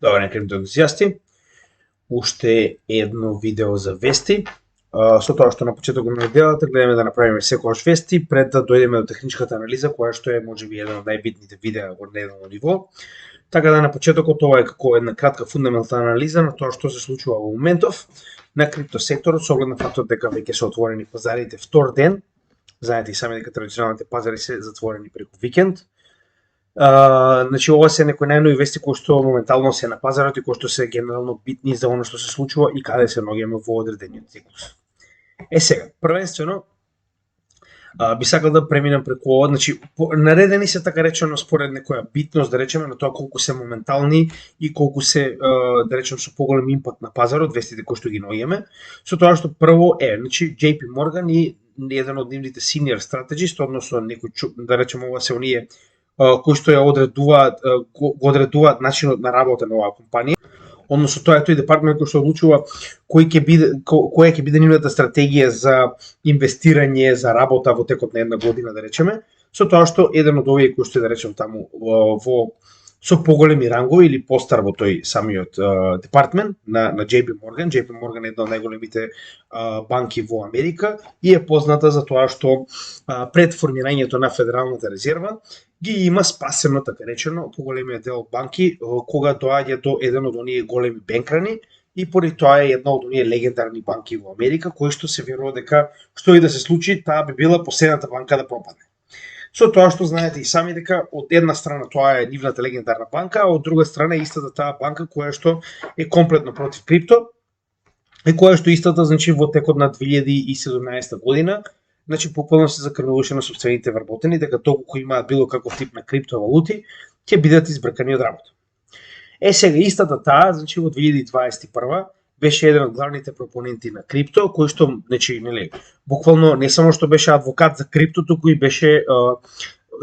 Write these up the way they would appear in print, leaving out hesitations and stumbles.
Добар ден, крипто ентузијасти. Уште едно видео за вести. Со тоа што на почетокот на неделата гледаме да направиме секогаш вести пред да дојдеме до техничката анализа, која што е можеби еден од најбитните видеа во неделно ниво. Така да на почетокот ова е како една кратка фундаментална анализа на тоа што се случува во моментов на крипто секторот со оглед на фактот дека веќе се отворени пазарите втор ден. Знаете и сами дека традиционалните пазари се затворени преку викенд. Значи ова се некои најнови вести кои што моментално се на пазарот и кои што се генерално битни за она што се случува и каде се наоѓаме во одредениот циклус. Сега, првенствено би сакал да преминам преку ова, значи наредени се така речено според некоја битност, да речеме, на тоа колку се моментални и колку се да речеме со поголем импакт на пазарот, вестите кои што ги наоѓаме, со тоа што прво значи JP Morgan и еден од нивните senior strategist, односно некој да речеме ова се оние кои што ја одредуваат начинот на работа на оваа компанија, односно тоа е тој департамент кој што одлучува која ќе биде нивната стратегија за инвестирање, за работа во текот на една година, да речеме, со тоа што еден од овие кои што да речем таму во со поголеми рангови или постар во тој самиот департамент на JP Morgan. JP Morgan е една од најголемите банки во Америка и е позната за тоа што пред формирањето на Федералната резерва ги има спасено, така речено, поголемиот дел банки кога доаѓа до еден од оние големи бенкрани и поради тоа е една од оние легендарни банки во Америка кои што се верува дека што и да се случи, таа би била последната банка да пропадне. Со тоа што знаете и сами дека од една страна тоа е нивната легендарна банка, а од друга страна е истата таа банка која што е комплетно против крипто и која што истата значи во текот на 2017 година значи буквално се закрнуваше на сопствените вработени дека доколку имаат било каков тип на криптовалути ќе бидат избркани од работа. Сега истата таа значи во 2021 беше еден од главните пропоненти на крипто, кој што, значи, нели, буквално не само што беше адвокат за крипто, туку и беше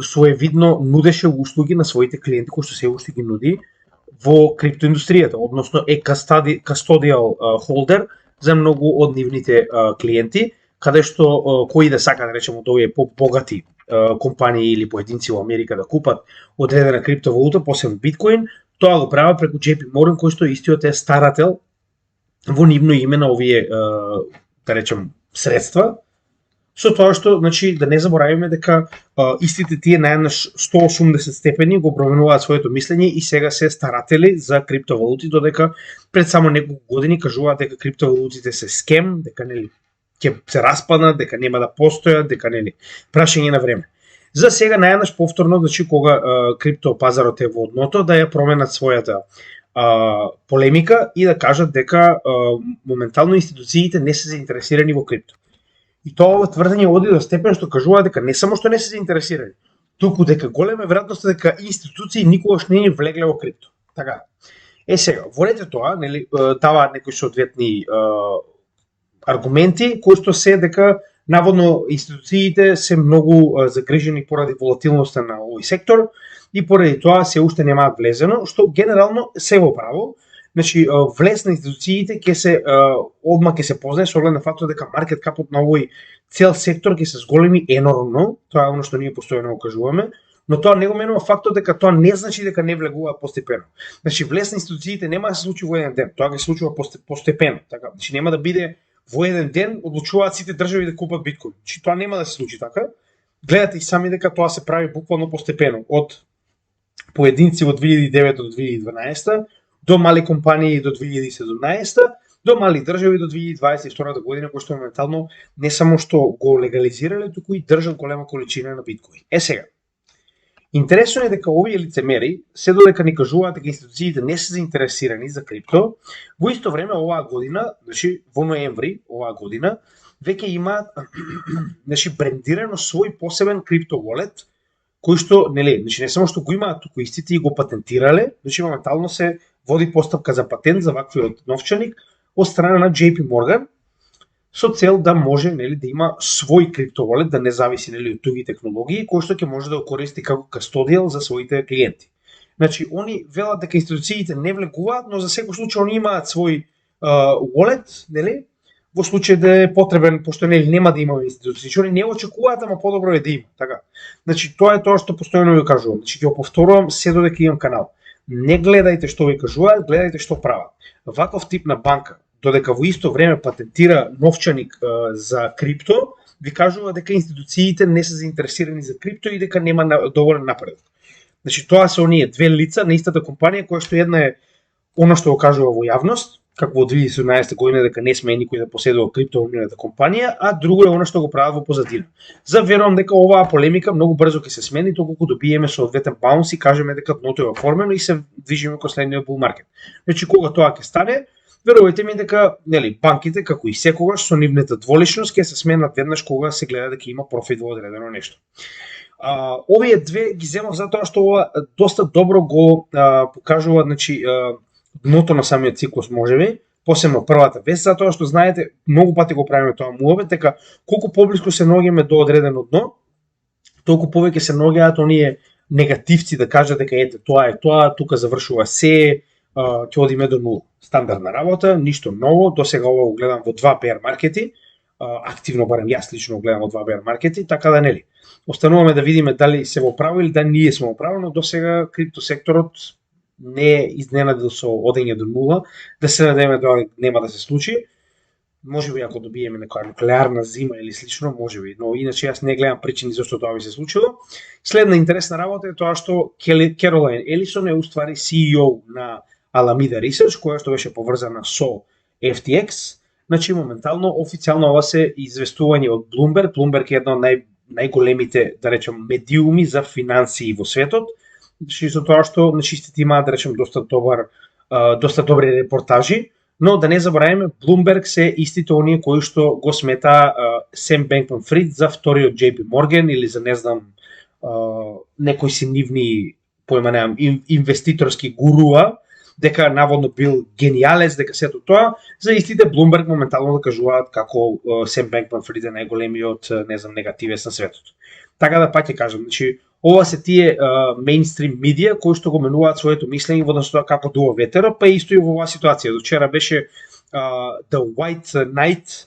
своевидно нудеше услуги на своите клиенти, кои што се уште ги нуди во криптоиндустријата, односно е custodial holder за многу од нивните клиенти, каде што кои да сака да речеме од овие побогати компании или поединци во Америка да купат одредена криптовалута, посебно биткоин, тоа го прават преку JP Morgan, кој што истиот е старател во нивно име на овие, да речем, средства, со тоа што, значи, да не заборавиме дека истите тие на еднаш 180 степени го променуваат своето мислење и сега се старатели за криптовалути, додека пред само неколку години кажуваат дека криптовалутите се скем, дека нели ќе се распаднат, дека нема да постојат, дека нели прашање на време. За сега наједнаш повторно, значи кога криптопазарот е во одното, да ја променат својата полемика и да кажат дека моментално институциите не се заинтересирани во крипто. И тоа тврдење оди до степен што кажуваат дека не само што не се заинтересирани, туку дека голема веројатност дека институции никогаш не ни влегле во крипто. Така. Сега, во ред тоа, нели, даваат некои соодветни аргументи кои што се дека наводно институциите се многу загрижени поради волатилноста на овој сектор и поради тоа се уште немаат влезено, што генерално се во право. Значи, влез на институциите ќе се одма ќе се познае со оглед на фактот дека маркет капот на овој цел сектор ќе се зголеми енормно, тоа е оно што ние постојано го кажуваме, но тоа не го менува фактот дека тоа не значи дека не влегуваат постепено. Значи, влез на институциите нема да се случи во еден ден, тоа ќе се случува постепено, така. Значи, нема да биде во еден ден одлучуваат сите држави да купат биткоин. Значи, тоа нема да се случи така. Гледате и сами дека тоа се прави буквално постепено од поединци во 2009 до 2012, до мали компании до 2017, до мали држави до 2022 година, кои што моментално не само што го легализирале, туку и држат голема количина на биткоин. Сега, интересно е дека овие лицемери се додека ни кажуваат дека институциите не се заинтересирани за крипто, во исто време оваа година, значи во ноември оваа година, веќе имаат значи брендирано свој посебен крипто wallet, кој што нели, значи не само што го имаат, туку истите и го патентирале, значи моментално се води постапка за патент за ваквиот новчаник од страна на JP Morgan со цел да може нели да има свој криптовалет, да не зависи нели од туги технологии, кој што ќе може да го користи како кастодијал за своите клиенти. Значи они велат дека институциите не влегуваат, но за секој случај они имаат свој wallet, нели? Во случај да е потребен, пошто нели нема да има институции, што не очекуваат, ама подобро е да има, така. Значи тоа е тоа што постојано ви кажувам. Значи ќе го повторувам се додека имам канал. Не гледајте што ви кажуваат, гледајте што прават. Ваков тип на банка, додека во исто време патентира новчаник за крипто, ви кажува дека институциите не се заинтересирани за крипто и дека нема доволен напредок. Значи тоа се оние две лица на истата компанија, која што една е она што го кажува во јавност, како во 2017 година дека не смее никој да поседува крипто во нивната компанија, а друго е она што го прават во позадина. Заверувам дека оваа полемика многу брзо ќе се смени доколку добиеме соодветен баунс и кажеме дека дното е оформено и се движиме кон следниот бул маркет. Значи кога тоа ќе стане, верувајте ми дека банките како и секогаш со нивната дволичност ќе се сменат веднаш кога се гледа дека има профит во одредено нешто. Овие две ги земав затоа што ова доста добро го покажува, значи дното на самиот циклус можеби, посебно првата вест, затоа што знаете, многу пати го правиме тоа муабет, дека колку поблиску се наоѓаме до одредено дно, толку повеќе се наоѓаат оние негативци да кажат дека ете тоа е тоа, тука завршува се, ќе одиме до нула. Стандардна работа, ништо ново, досега ова го гледам во два bear маркети, активно барем јас лично го гледам во два bear маркети, така да нели. Остануваме да видиме дали се во право или да ние сме во право, но досега крипто секторот не е изненадил со одење до нула, да се надеме да нема да се случи. Можеби ако добиеме некоја нуклеарна зима или слично, можеби, но иначе јас не гледам причини зашто тоа би се случило. Следна интересна работа е тоа што Керолайн Елисон е уствари CEO на Alameda Research, која што беше поврзана со FTX. Значи моментално официјално ова се известување од Bloomberg. Bloomberg е една од најголемите, да речем, медиуми за финансии во светот. Значи со тоа што истите имаат, да речем, доста добри репортажи, но да не забораваме, Bloomberg се истите оние кои што го смета Сем Бенкман-Фрид за вториот JP Morgan или за не знам некои си нивни појма немам инвеститорски гуруа, дека наводно бил гениалец, дека сето тоа, за истите Bloomberg моментално да кажуваат како Сем Бенкман-Фрид е најголемиот, не знам, негативец на светот. Така да пак ќе кажам, значи ова се тие мејнстрим медија кои што го менуваат своето мислење во однос на тоа како дува ветерот, па исто и во оваа ситуација. До вчера беше The White Knight,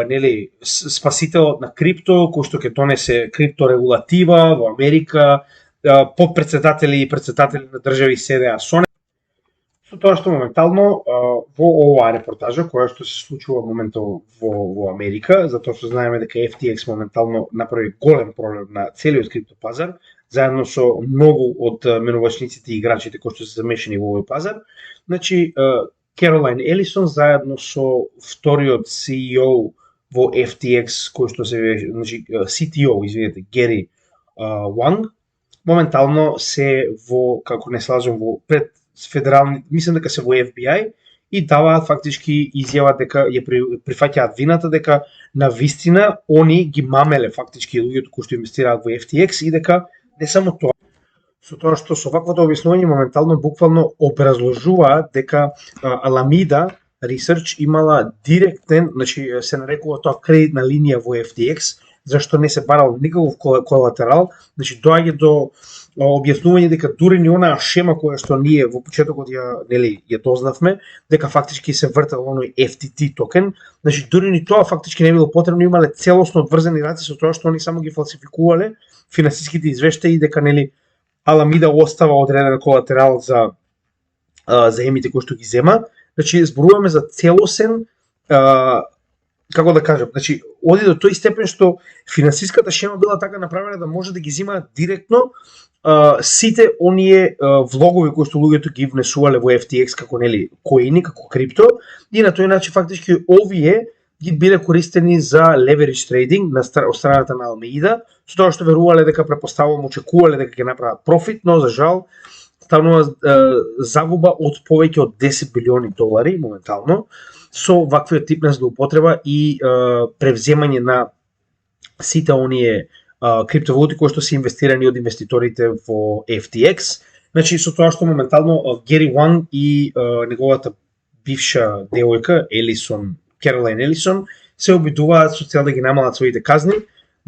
нели, спасителот на крипто, кој што ќе донесе крипто регулатива во Америка, подпредседатели и председатели на држави седеа со со тоа што моментално во оваа репортажа која што се случува моментално во Америка, затоа што знаеме дека FTX моментално направи голем проблем на целиот крипто пазар, заедно со многу од менувачниците и играчите кои што се замешани во овој пазар. Значи Керолайн Елисон заедно со вториот CEO во FTX кој што се CTO, извинете, Гери Ванг, моментално се во, како не слажам, во пред федерални, мислам дека се во FBI и даваат фактички изјава дека ја прифаќаат вината дека на вистина они ги мамеле фактички луѓето кои што инвестираат во FTX и дека не само тоа, со тоа што со ваквото објаснување моментално буквално образложуваат дека Alameda Research имала директен, значи се нарекува тоа кредитна линија во FTX, зашто не се барал никаков колатерал, значи доаѓа до објаснување дека дури ни онаа шема која што ние во почетокот ја дознавме, дека фактички се вртел оној FTT токен, значи дури ни тоа фактички не било потребно, имале целосно одврзани раци со тоа што они само ги фалсификувале финансиските извештаи дека Alameda остава одреден колатерал за заемите кои што ги зема. Значи зборуваме за целосен, како да кажам, значи оди до тој степен што финансиската шема била така направена да може да ги земаат директно сите оние влогови кои што луѓето ги внесувале во FTX како коини, како крипто, и на тој начин фактички овие ги биле користени за leverage trading на страната на Alameda, со тоа што верувале дека препоставувам очекувале дека ќе направат профит, но за жал станува загуба од повеќе од 10 билиони долари моментално со ваквиот тип на злоупотреба и превземање на сите оние криптовалути кои што се инвестирани од инвеститорите во FTX. Значи со тоа што моментално Гери Ванг и неговата бивша девојка Керолайн Елисон се обидуваат со цел да ги намалат своите казни,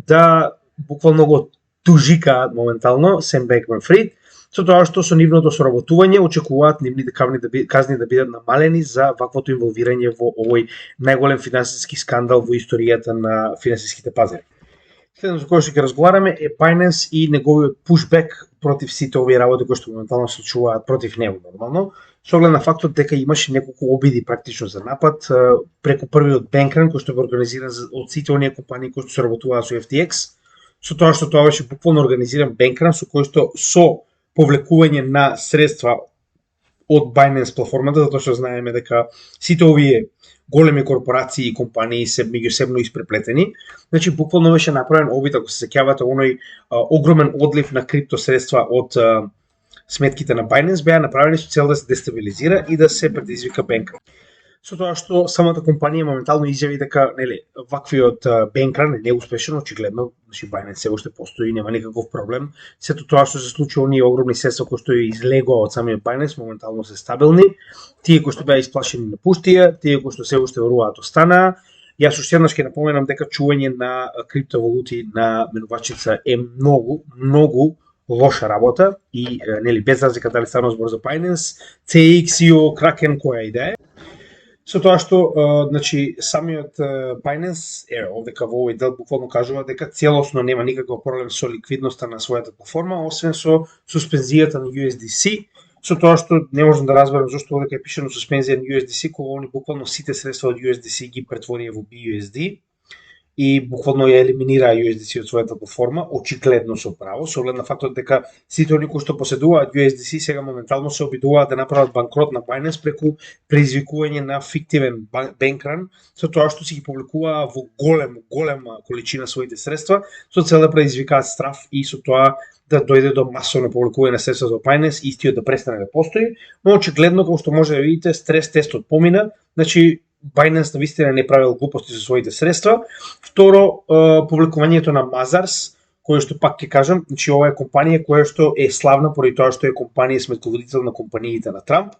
да буквално го тужикаат моментално Сем Бенкман-Фрид, со тоа што со нивното соработување очекуваат нивните казни да бидат намалени за ваквото инволвирање во овој најголем финансиски скандал во историјата на финансиските пазари. Следното за кое што ќе разговараме е Binance и неговиот pushback против сите овие работи кои што моментално се случуваат против него нормално, со оглед на фактот дека имаше неколку обиди практично за напад преку првиот бенкран кој што бе организиран од сите оние компании кои што се работуваат со FTX, со тоа што тоа беше буквално организиран бенкран со кој што со повлекување на средства од Binance платформата, затоа што знаеме дека сите овие големи корпорации и компании се меѓусебно испреплетени. Значи буквално беше направен обид, ако се сеќавате, оној огромен одлив на крипто средства од сметките на Binance беа направени со цел да се дестабилизира и да се предизвика бенкран. Со тоа што самата компанија моментално изјави дека ваквиот бенкран е неуспешен, очигледно, значи Binance се уште постои, нема никаков проблем. Сето тоа што се случи, оние огромни средства кои што излегоа од самиот Binance моментално се стабилни. Тие кои што беа исплашени напуштија, тие кои што се уште веруваат останаа. Јас уште еднаш ќе напоменам дека чување на криптовалути на менувачица е многу лоша работа и без разлика дали станува збор за Binance, CX, IO, Kraken, која и да е. Со тоа што значи самиот Binance овдека во овој дел буквално кажува дека целосно нема никаков проблем со ликвидноста на својата платформа, освен со суспензијата на USDC, со тоа што не можам да разберам зошто овдека е пишано суспензија на USDC кога они буквално сите средства од USDC ги претворија во BUSD и буквално ја елиминираа USDC од својата платформа, очигледно со право, со оглед на фактот дека сите оние кои што поседуваат USDC сега моментално се обидуваат да направат банкрот на Binance преку предизвикување на фиктивен бенкран, со тоа што си ги публикуваа во голема количина своите средства, со цел да предизвикаат страф и со тоа да дојде до масовно публикување на средства за Binance и истиот да престане да постои, но очигледно како што може да видите стрес тестот помина, значи Binance навистина не правил глупости со своите средства. Второ, публикувањето на Mazars, кој што пак ќе кажам, значи ова е компанија која што е славна поради тоа што е компанија сметководител на компаниите на Трамп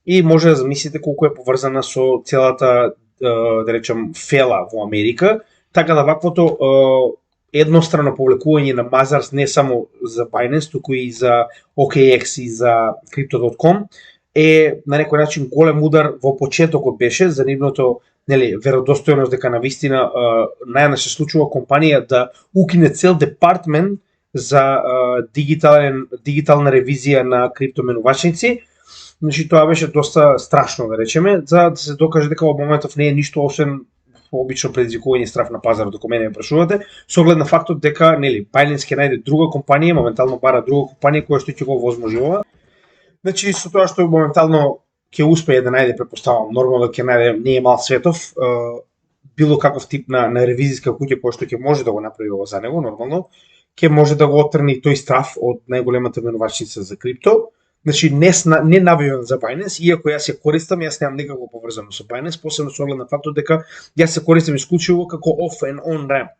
и може да замислите колку е поврзана со целата, да речем, фела во Америка, така да ваквото еднострано публикување на Mazars не само за Binance, туку и за OKX и за Crypto.com е на некој начин голем удар во почетокот беше за нивното веродостојност дека навистина најнаш се случува компанија да укине цел департмент за дигитална ревизија на криптоменувачници. Значи тоа беше доста страшно да речеме, за да се докаже дека во моментов не е ништо освен обично предизвикување страф на пазарот, ако мене ме прашувате, со оглед на фактот дека Binance ќе најде друга компанија, моментално бара друга компанија која што ќе го возможува. Значи, со тоа што моментално ќе успее да најде, претпоставам, нормално ќе најде, не е мал светов, било каков тип на ревизиска куќа која што ќе може да го направи ова за него, нормално, ќе може да го оттрни тој страф од најголемата менувачница за крипто. Значи, не навивам за Binance, иако јас ја користам, јас немам никако поврзано со Binance, посебно со оглед на фактот дека јас се користам исклучиво како off and on ramp.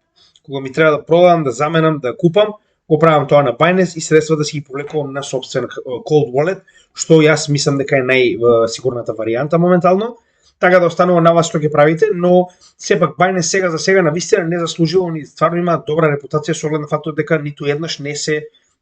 Кога ми треба да продам, да заменам, да купам, го правам тоа на Binance и средства да си ги повлекувам на собствен cold wallet, што јас мислам дека е најсигурната варијанта моментално, така да останува на вас што ќе правите, но сепак Binance сега за сега навистина не заслужува, ни стварно има добра репутација со оглед на фактот дека ниту еднаш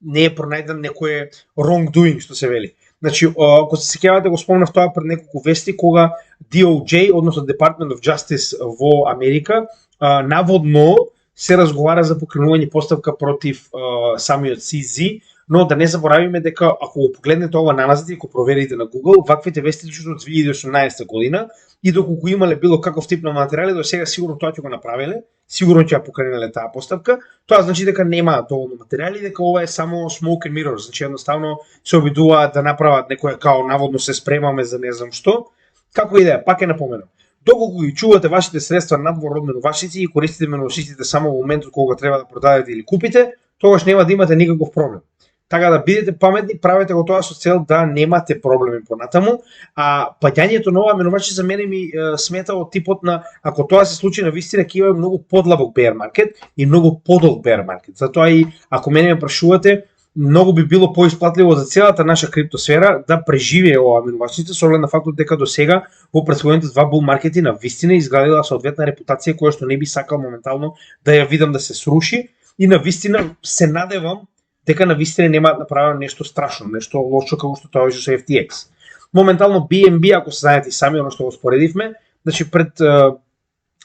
не е пронајден некој wrongdoing што се вели. Значи, ако се сеќавате, го спомнав тоа пред неколку вести кога DOJ, односно Department of Justice во Америка, наводно се разговара за покренување поставка против самиот CZ, но да не заборавиме дека ако го погледнете ова наназад и ако проверите на Google, ваквите вести се од 2018 година и доколку имале било каков тип на материјали, до сега сигурно тоа ќе го направиле, сигурно ќе ја покренале таа поставка. Тоа значи дека нема доволно материјали, дека ова е само smoke and mirrors, значи едноставно се обидуваат да направат некоја као наводно се спремаме за не знам што. Како и да е, пак е напоменам. Доколку ги чувате вашите средства надвор од менувачници и користите менувачниците само во моментот кога треба да продадете или купите, тогаш нема да имате никаков проблем. Така да бидете паметни, правете го тоа со цел да немате проблеми понатаму, а паѓањето на оваа менувачица за мене ми смета од типот на ако тоа се случи навистина ќе има многу подлабок bear market и многу подолг bear market. Затоа и ако мене ме прашувате, многу би било поисплатливо за целата наша криптосфера да преживее оваа менувачница со оглед на фактот дека до сега во претходните два бул маркети на вистина изградила соодветна репутација која што не би сакал моментално да ја видам да се сруши и на вистина се надевам дека на вистина нема да направат нешто страшно, нешто лошо како што тоа беше со FTX. Моментално BNB, ако се знаете сами, оно што го споредивме, значи пред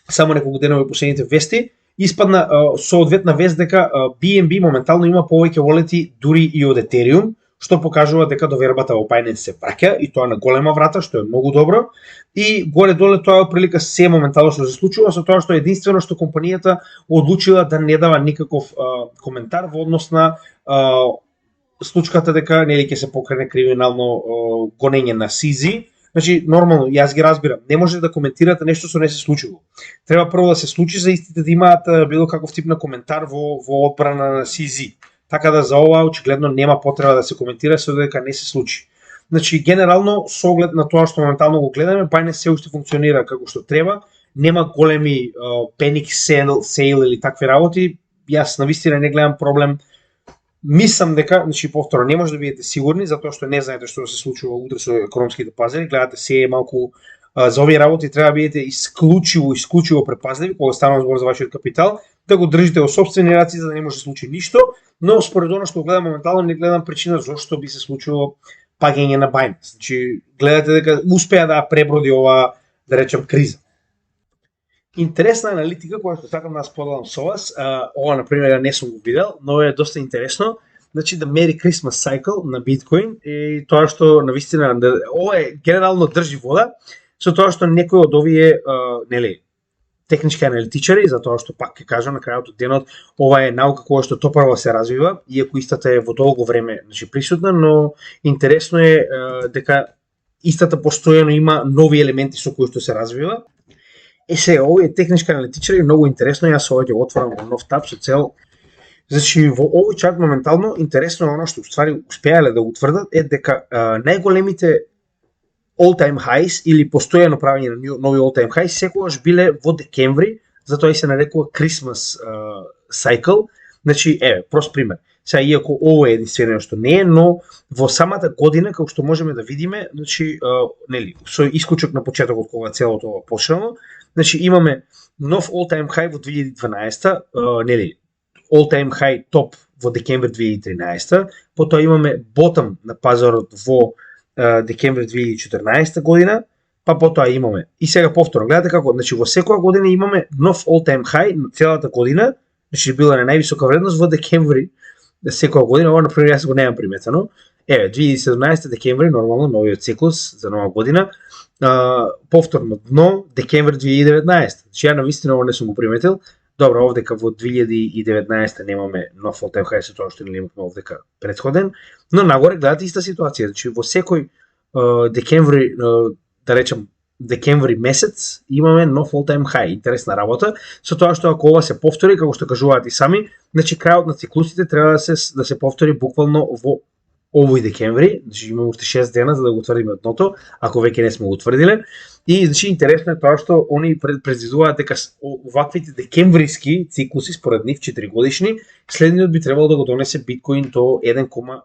само неколку денови последните вести, испадна соодветна вест дека BNB моментално има повеќе волети дури и од Ethereum, што покажува дека довербата во Binance се враќа и тоа на голема врата, што е многу добро. И горе-доле тоа е прилика се моментално што се случува, со тоа што единствено што компанијата одлучила да не дава никаков коментар во однос на случката дека нели ќе се покрене криминално гонење на CZ. Значи, нормално, јас ги разбирам, не може да коментирате нешто што не се случило. Треба прво да се случи за истите да имаат било каков тип на коментар во одбрана на CZ. Така да за ова очигледно нема потреба да се коментира со дека не се случи. Значи, генерално, со оглед на тоа што моментално го гледаме, Binance се уште функционира како што треба, нема големи panic sale или такви работи. Јас навистина не гледам проблем. Мислам дека, значи повторно, не може да бидете сигурни затоа што не знаете што се случува утре со економските пазари, гледате се малку за овие работи треба да бидете исклучиво предпазливи кога станува збор за вашиот капитал, да го држите во сопствени раце за да не може да се случи ништо, но според она што гледам моментално не гледам причина зошто би се случило паѓање на Binance. Значи гледате дека успеа да преброди ова, да речем, криза. Интересна аналитика која што сакам да споделам со вас, ова на пример не сум го видел, но е доста интересно. Значи да мери Christmas cycle на биткоин и тоа што навистина ова е генерално држи вода, со тоа што некои од овие нели технички аналитичари, затоа што пак ќе кажам на крајот од денот, ова е наука која што топарва се развива, иако истата е во долго време, значи присутна, но интересно е дека истата постојано има нови елементи со кои што се развива. Се, овие технички аналитичари многу интересно, јас ова ќе го отворам во нов таб со цел. Значи во овој чарт моментално интересно е она што уствари успеале да утврдат е дека најголемите all-time highs или постојано правење на нови all-time highs секогаш биле во декември, затоа и се нарекува Christmas cycle. Значи, прост пример. Сега, иако ово е единствено што не е, но во самата година, како што можеме да видиме, значи, нели, со исклучок на почетокот кога целото ова почнало, значи имаме нов all-time high во 2012, нели, all-time high топ во декември 2013, потоа имаме bottom на пазарот во декември 2014 година, па потоа имаме. И сега повторно, гледате како, значи во секоја година имаме нов all-time high на целата година, значи била на највисока вредност во декември секоја година, ова например јас го немам приметено. 2017 декември, нормално, новиот циклус за нова година, повторно дно, декември 2019. Значи ја навистина ова не сум го приметил. Добро, овдека во 2019 немаме нов all-time high, со тоа што не имавме овдека претходен, но нагоре гледате иста ситуација. Значи во секој декември, да речем декември месец, имаме нов all-time high. Интересна работа, со тоа што ако ова се повтори, како што кажуваат и сами, значи крајот на циклусите треба да се повтори буквално во овој декември, значи имаме уште 6 дена за да го утврдиме дното, ако веќе не сме го утврдиле. И значи интересно е тоа што они предвидуваат дека оваквите декемвриски циклуси според нив 4 годишни, следниот би требало да го донесе биткоин до 1,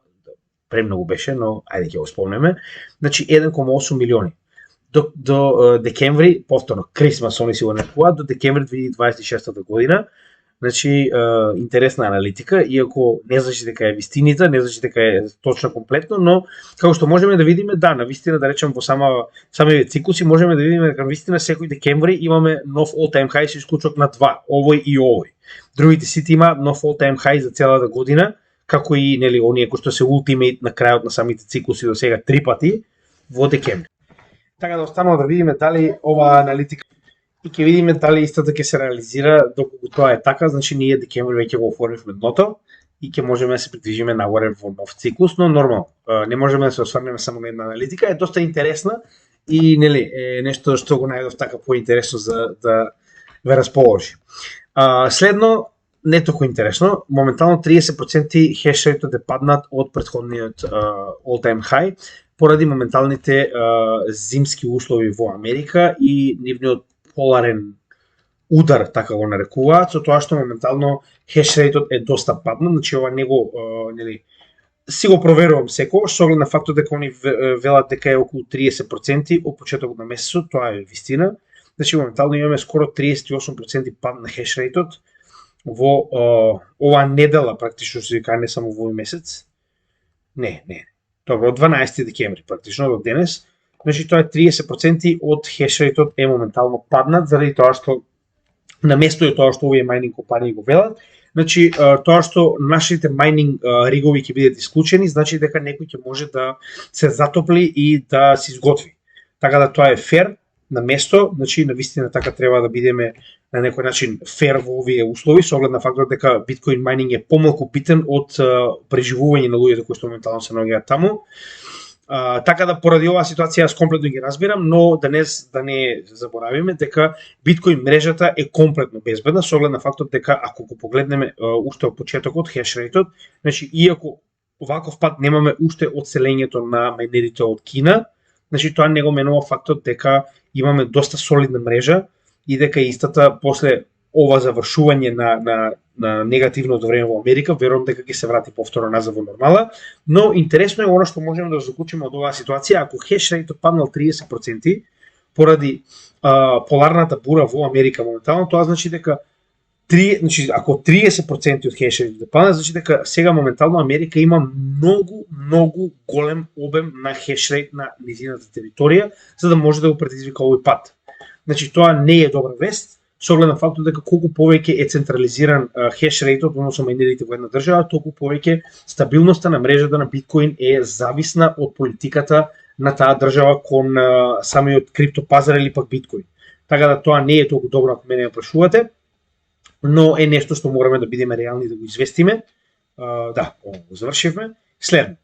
премногу беше, но ајде ќе го спомнеме, значи 1,8 милиони. До декември, повторно, Christmas они си го нарекуваат, до декември 2026 година. Значи, интересна аналитика, иако не значи дека е вистиница, не значи дека е точно комплетно, но како што можеме да видиме, да, навистина да речем во самите циклуси можеме да видиме дека навистина секој декември имаме нов all-time high со исклучок на 2, овој и овој. Другите сите има нов all-time high за целата година, како и нели оние кои што се ultimate на крајот на самите циклуси до сега 3 пати во декември. Така да останува да видиме дали ова аналитика и ќе видиме дали истата ќе се реализира. Доколку тоа е така, значи ние декември веќе го оформивме дното и ќе можеме да се придвижиме нагоре во нов циклус, но нормално. Не можеме да се осврнеме само на една аналитика, е доста интересна и нели е нешто што го најдов така поинтересно за да ве расположи. Следно, не толку интересно, моментално 30% хешрейтот е паднат од претходниот all-time high поради моменталните зимски услови во Америка и нивниот поларен удар, така го нарекуваат, со тоа што моментално хешрейтот е доста паднат, значи ова него нели си го проверувам секогаш со оглед на фактот дека они велат дека е околу 30% од почетокот на месецот, тоа е вистина. Значи моментално имаме скоро 38% пад на хешрейтот во оваа недела, практично се вика, не само во овој месец. Не. Добро, од 12 декември практично до денес. Значи тоа е 30% од хешрейтот е моментално паднат заради тоа што на место е тоа што овие майнинг компании го велат. Значи, тоа што нашите майнинг ригови ќе бидат исклучени, значи дека некој ќе може да се затопли и да се изготви. Така да тоа е фер на место, значи навистина така треба да бидеме на некој начин фер во овие услови, со оглед на фактот дека биткоин майнинг е помалку битен од преживување на луѓето кои што моментално се наоѓаат таму. Така да поради оваа ситуација јас комплетно ги разбирам, но да не заборавиме дека биткоин мрежата е комплетно безбедна со оглед на фактот дека ако го погледнеме уште од почетокот хешрейтот, значи иако ваков пат немаме уште одселењето на мајнерите од Кина, значи тоа не го менува фактот дека имаме доста солидна мрежа и дека истата после ова завршување на негативното време во Америка, верувам дека ќе се врати повторно назад во нормала, но интересно е она што можеме да заклучиме од оваа ситуација, ако хешрейтот паднал 30% поради поларната бура во Америка моментално, тоа значи дека значи ако 30% од хешрейтот паднат, значи дека сега моментално Америка има многу голем обем на хешрейт на низината територија за да може да го предизвика овој пат. Значи тоа не е добра вест, со оглед на фактот дека колку повеќе е централизиран хешрейтот, односно мајнерите во една држава, толку повеќе стабилноста на мрежата на биткоин е зависна од политиката на таа држава кон самиот криптопазар или пак биткоин. Така да тоа не е толку добро ако мене ја прашувате, но е нешто што мораме да бидеме реални да го известиме. Да, го завршивме. Следно.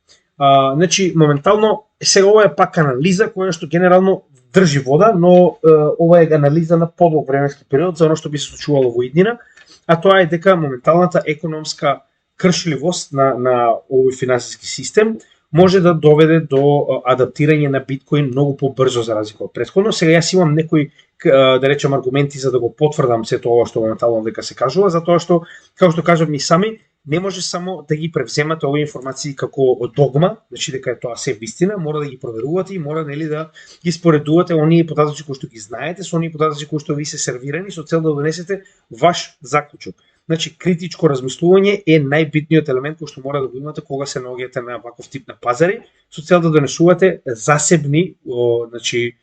Значи, моментално, сега ова е пак анализа која што генерално држи вода, но ова е анализа на подолг временски период за оно што би се случувало во иднина, а тоа е дека моменталната економска кршливост на овој финансиски систем може да доведе до адаптирање на биткоин многу побрзо за разлика од претходно. Сега јас имам некои да речем аргументи за да го потврдам сето ова што моментално дека се кажува, затоа што како што кажат ми сами, не може само да ги превземате овие информации како догма, значи дека е тоа се вистина, мора да ги проверувате и мора нели да ги споредувате оние податоци кои што ги знаете со оние податоци кои што ви се сервирани со цел да донесете ваш заклучок. Значи критичко размислување е најбитниот елемент кој што мора да го имате кога се наоѓате на ваков тип на пазари, со цел да донесувате засебни значи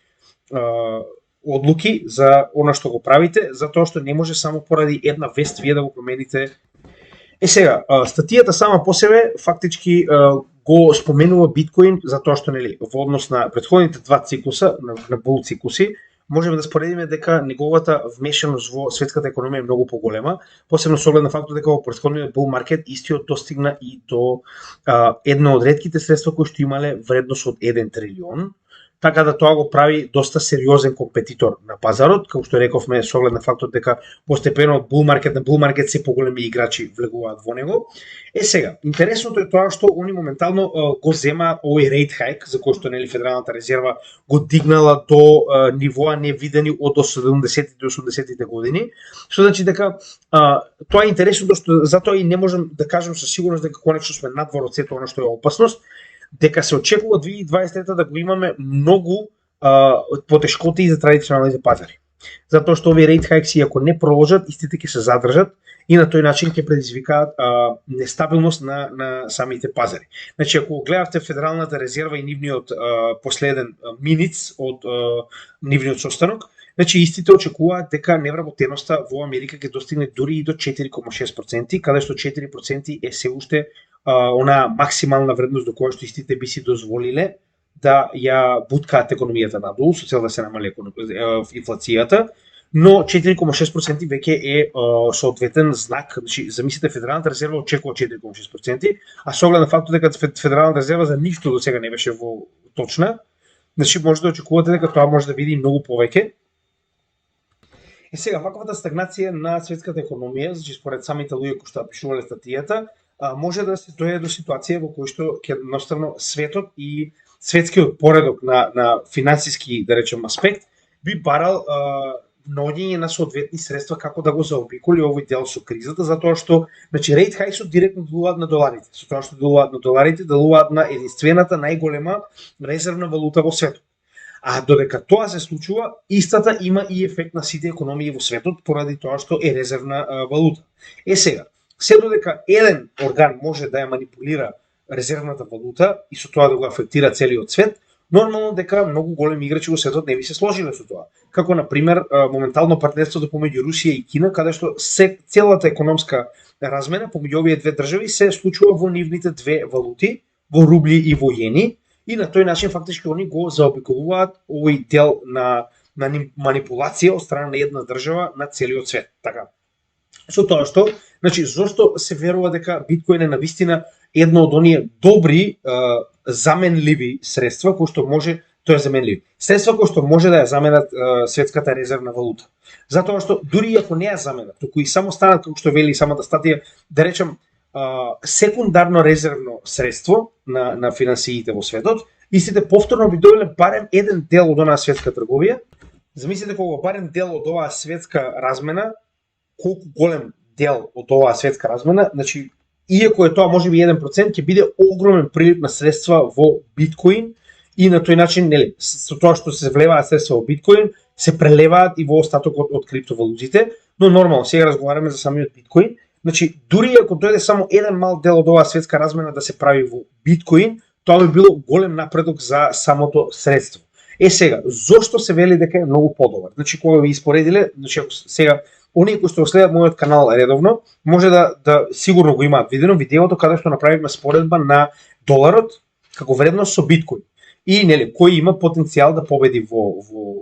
одлуки за она што го правите, затоа што не може само поради една вест вие да го промените. Сега, статијата сама по себе фактички го споменува биткоин затоа што нели во однос на претходните два циклуса, на бул циклуси, можеме да споредиме дека неговата вмешаност во светската економија е многу поголема, посебно со оглед на фактот дека во претходниот бул маркет истиот достигна и до едно од ретките средства кои што имале вредност од 1 трилион. Така да тоа го прави доста сериозен компетитор на пазарот, како што рековме со оглед на фактот дека постепено од бул маркет на бул маркет се поголеми играчи влегуваат во него. Сега, интересното е тоа што они моментално го зема овој рейт хайк за кој што нели Федералната резерва го дигнала до нивоа невидени од 70-тите до 80-тите години, што значи дека тоа е интересното што затоа и не можам да кажам со сигурност дека конечно сме надвор од сето она што е опасност, дека се очекува 2023 да го имаме многу потешкоти за традиционалните пазари. Затоа што овие рейт хайкси ако не проложат, истите ќе се задржат и на тој начин ќе предизвикаат нестабилност на самите пазари. Значи ако гледавте Федералната резерва и нивниот последен миниц од нивниот состанок, значи истите очекуваат дека невработеноста во Америка ќе достигне дури и до 4,6%, каде што 4% е се уште она максимална вредност до која што истите би си дозволиле да ја буткаат економијата надолу со цел да се намали инфлацијата, но 4,6% веќе е соодветен знак. Значи замислите Федералната резерва очекува 4,6%, а со оглед на фактот дека Федералната резерва за ништо до сега не беше во точна, значи може да очекувате дека тоа може да биде многу повеќе. Сега ваквата стагнација на светската економија, значи според самите луѓе кои што пишувале статијата, може да се дојде до ситуација во која што ќе едноставно светот и светскиот поредок на финансиски, да речем, аспект би барал наоѓање на соодветни средства како да го заобиколи овој дел со кризата, затоа што значи рейт хайксот директно делуваат на доларите. Со тоа што делуваат на доларите, делуваат на единствената најголема резервна валута во светот. А додека тоа се случува, истата има и ефект на сите економии во светот поради тоа што е резервна валута. Сега, се додека еден орган може да ја манипулира резервната валута и со тоа да го афектира целиот свет, Нормално дека многу големи играчи во светот не би се сложиле со тоа. Како на пример моментално партнерството помеѓу Русија и Кина, каде што целата економска размена помеѓу овие две држави се случува во нивните две валути, во рубли и во јени, и на тој начин фактички они го заобиколуваат овој дел на манипулација од страна на една држава на целиот свет. Така. Со тоа што, значи, зошто се верува дека биткоин е навистина едно од оние добри заменливи средства кои што може, тоа е заменливи. Средства кои што може да ја заменат светската резервна валута. Затоа што дури ако не ја заменат, туку и само станат, како што вели самата статија, да речем секундарно резервно средство на финансиите во светот, истите повторно би добиле барем еден дел од онаа светска трговија. Замислете кога барем дел од оваа светска размена, колку голем дел од оваа светска размена, значи иако е тоа можеби 1%, ќе биде огромен прилив на средства во биткоин и на тој начин, нели, со тоа што се влеваат средства во биткоин, се прелеваат и во остатокот од криптовалутите, но нормално сега разговараме за самиот биткоин. Значи, дури ако дојде само еден мал дел од оваа светска размена да се прави во биткоин, тоа би било голем напредок за самото средство. Сега, зошто се вели дека е многу подобар? Значи, кога ви испоредиле, значи, сега, оние кои што следат мојот канал редовно, може да сигурно го имаат видено видеото каде што направивме споредба на доларот како вредност со биткоин. И нели, кој има потенцијал да победи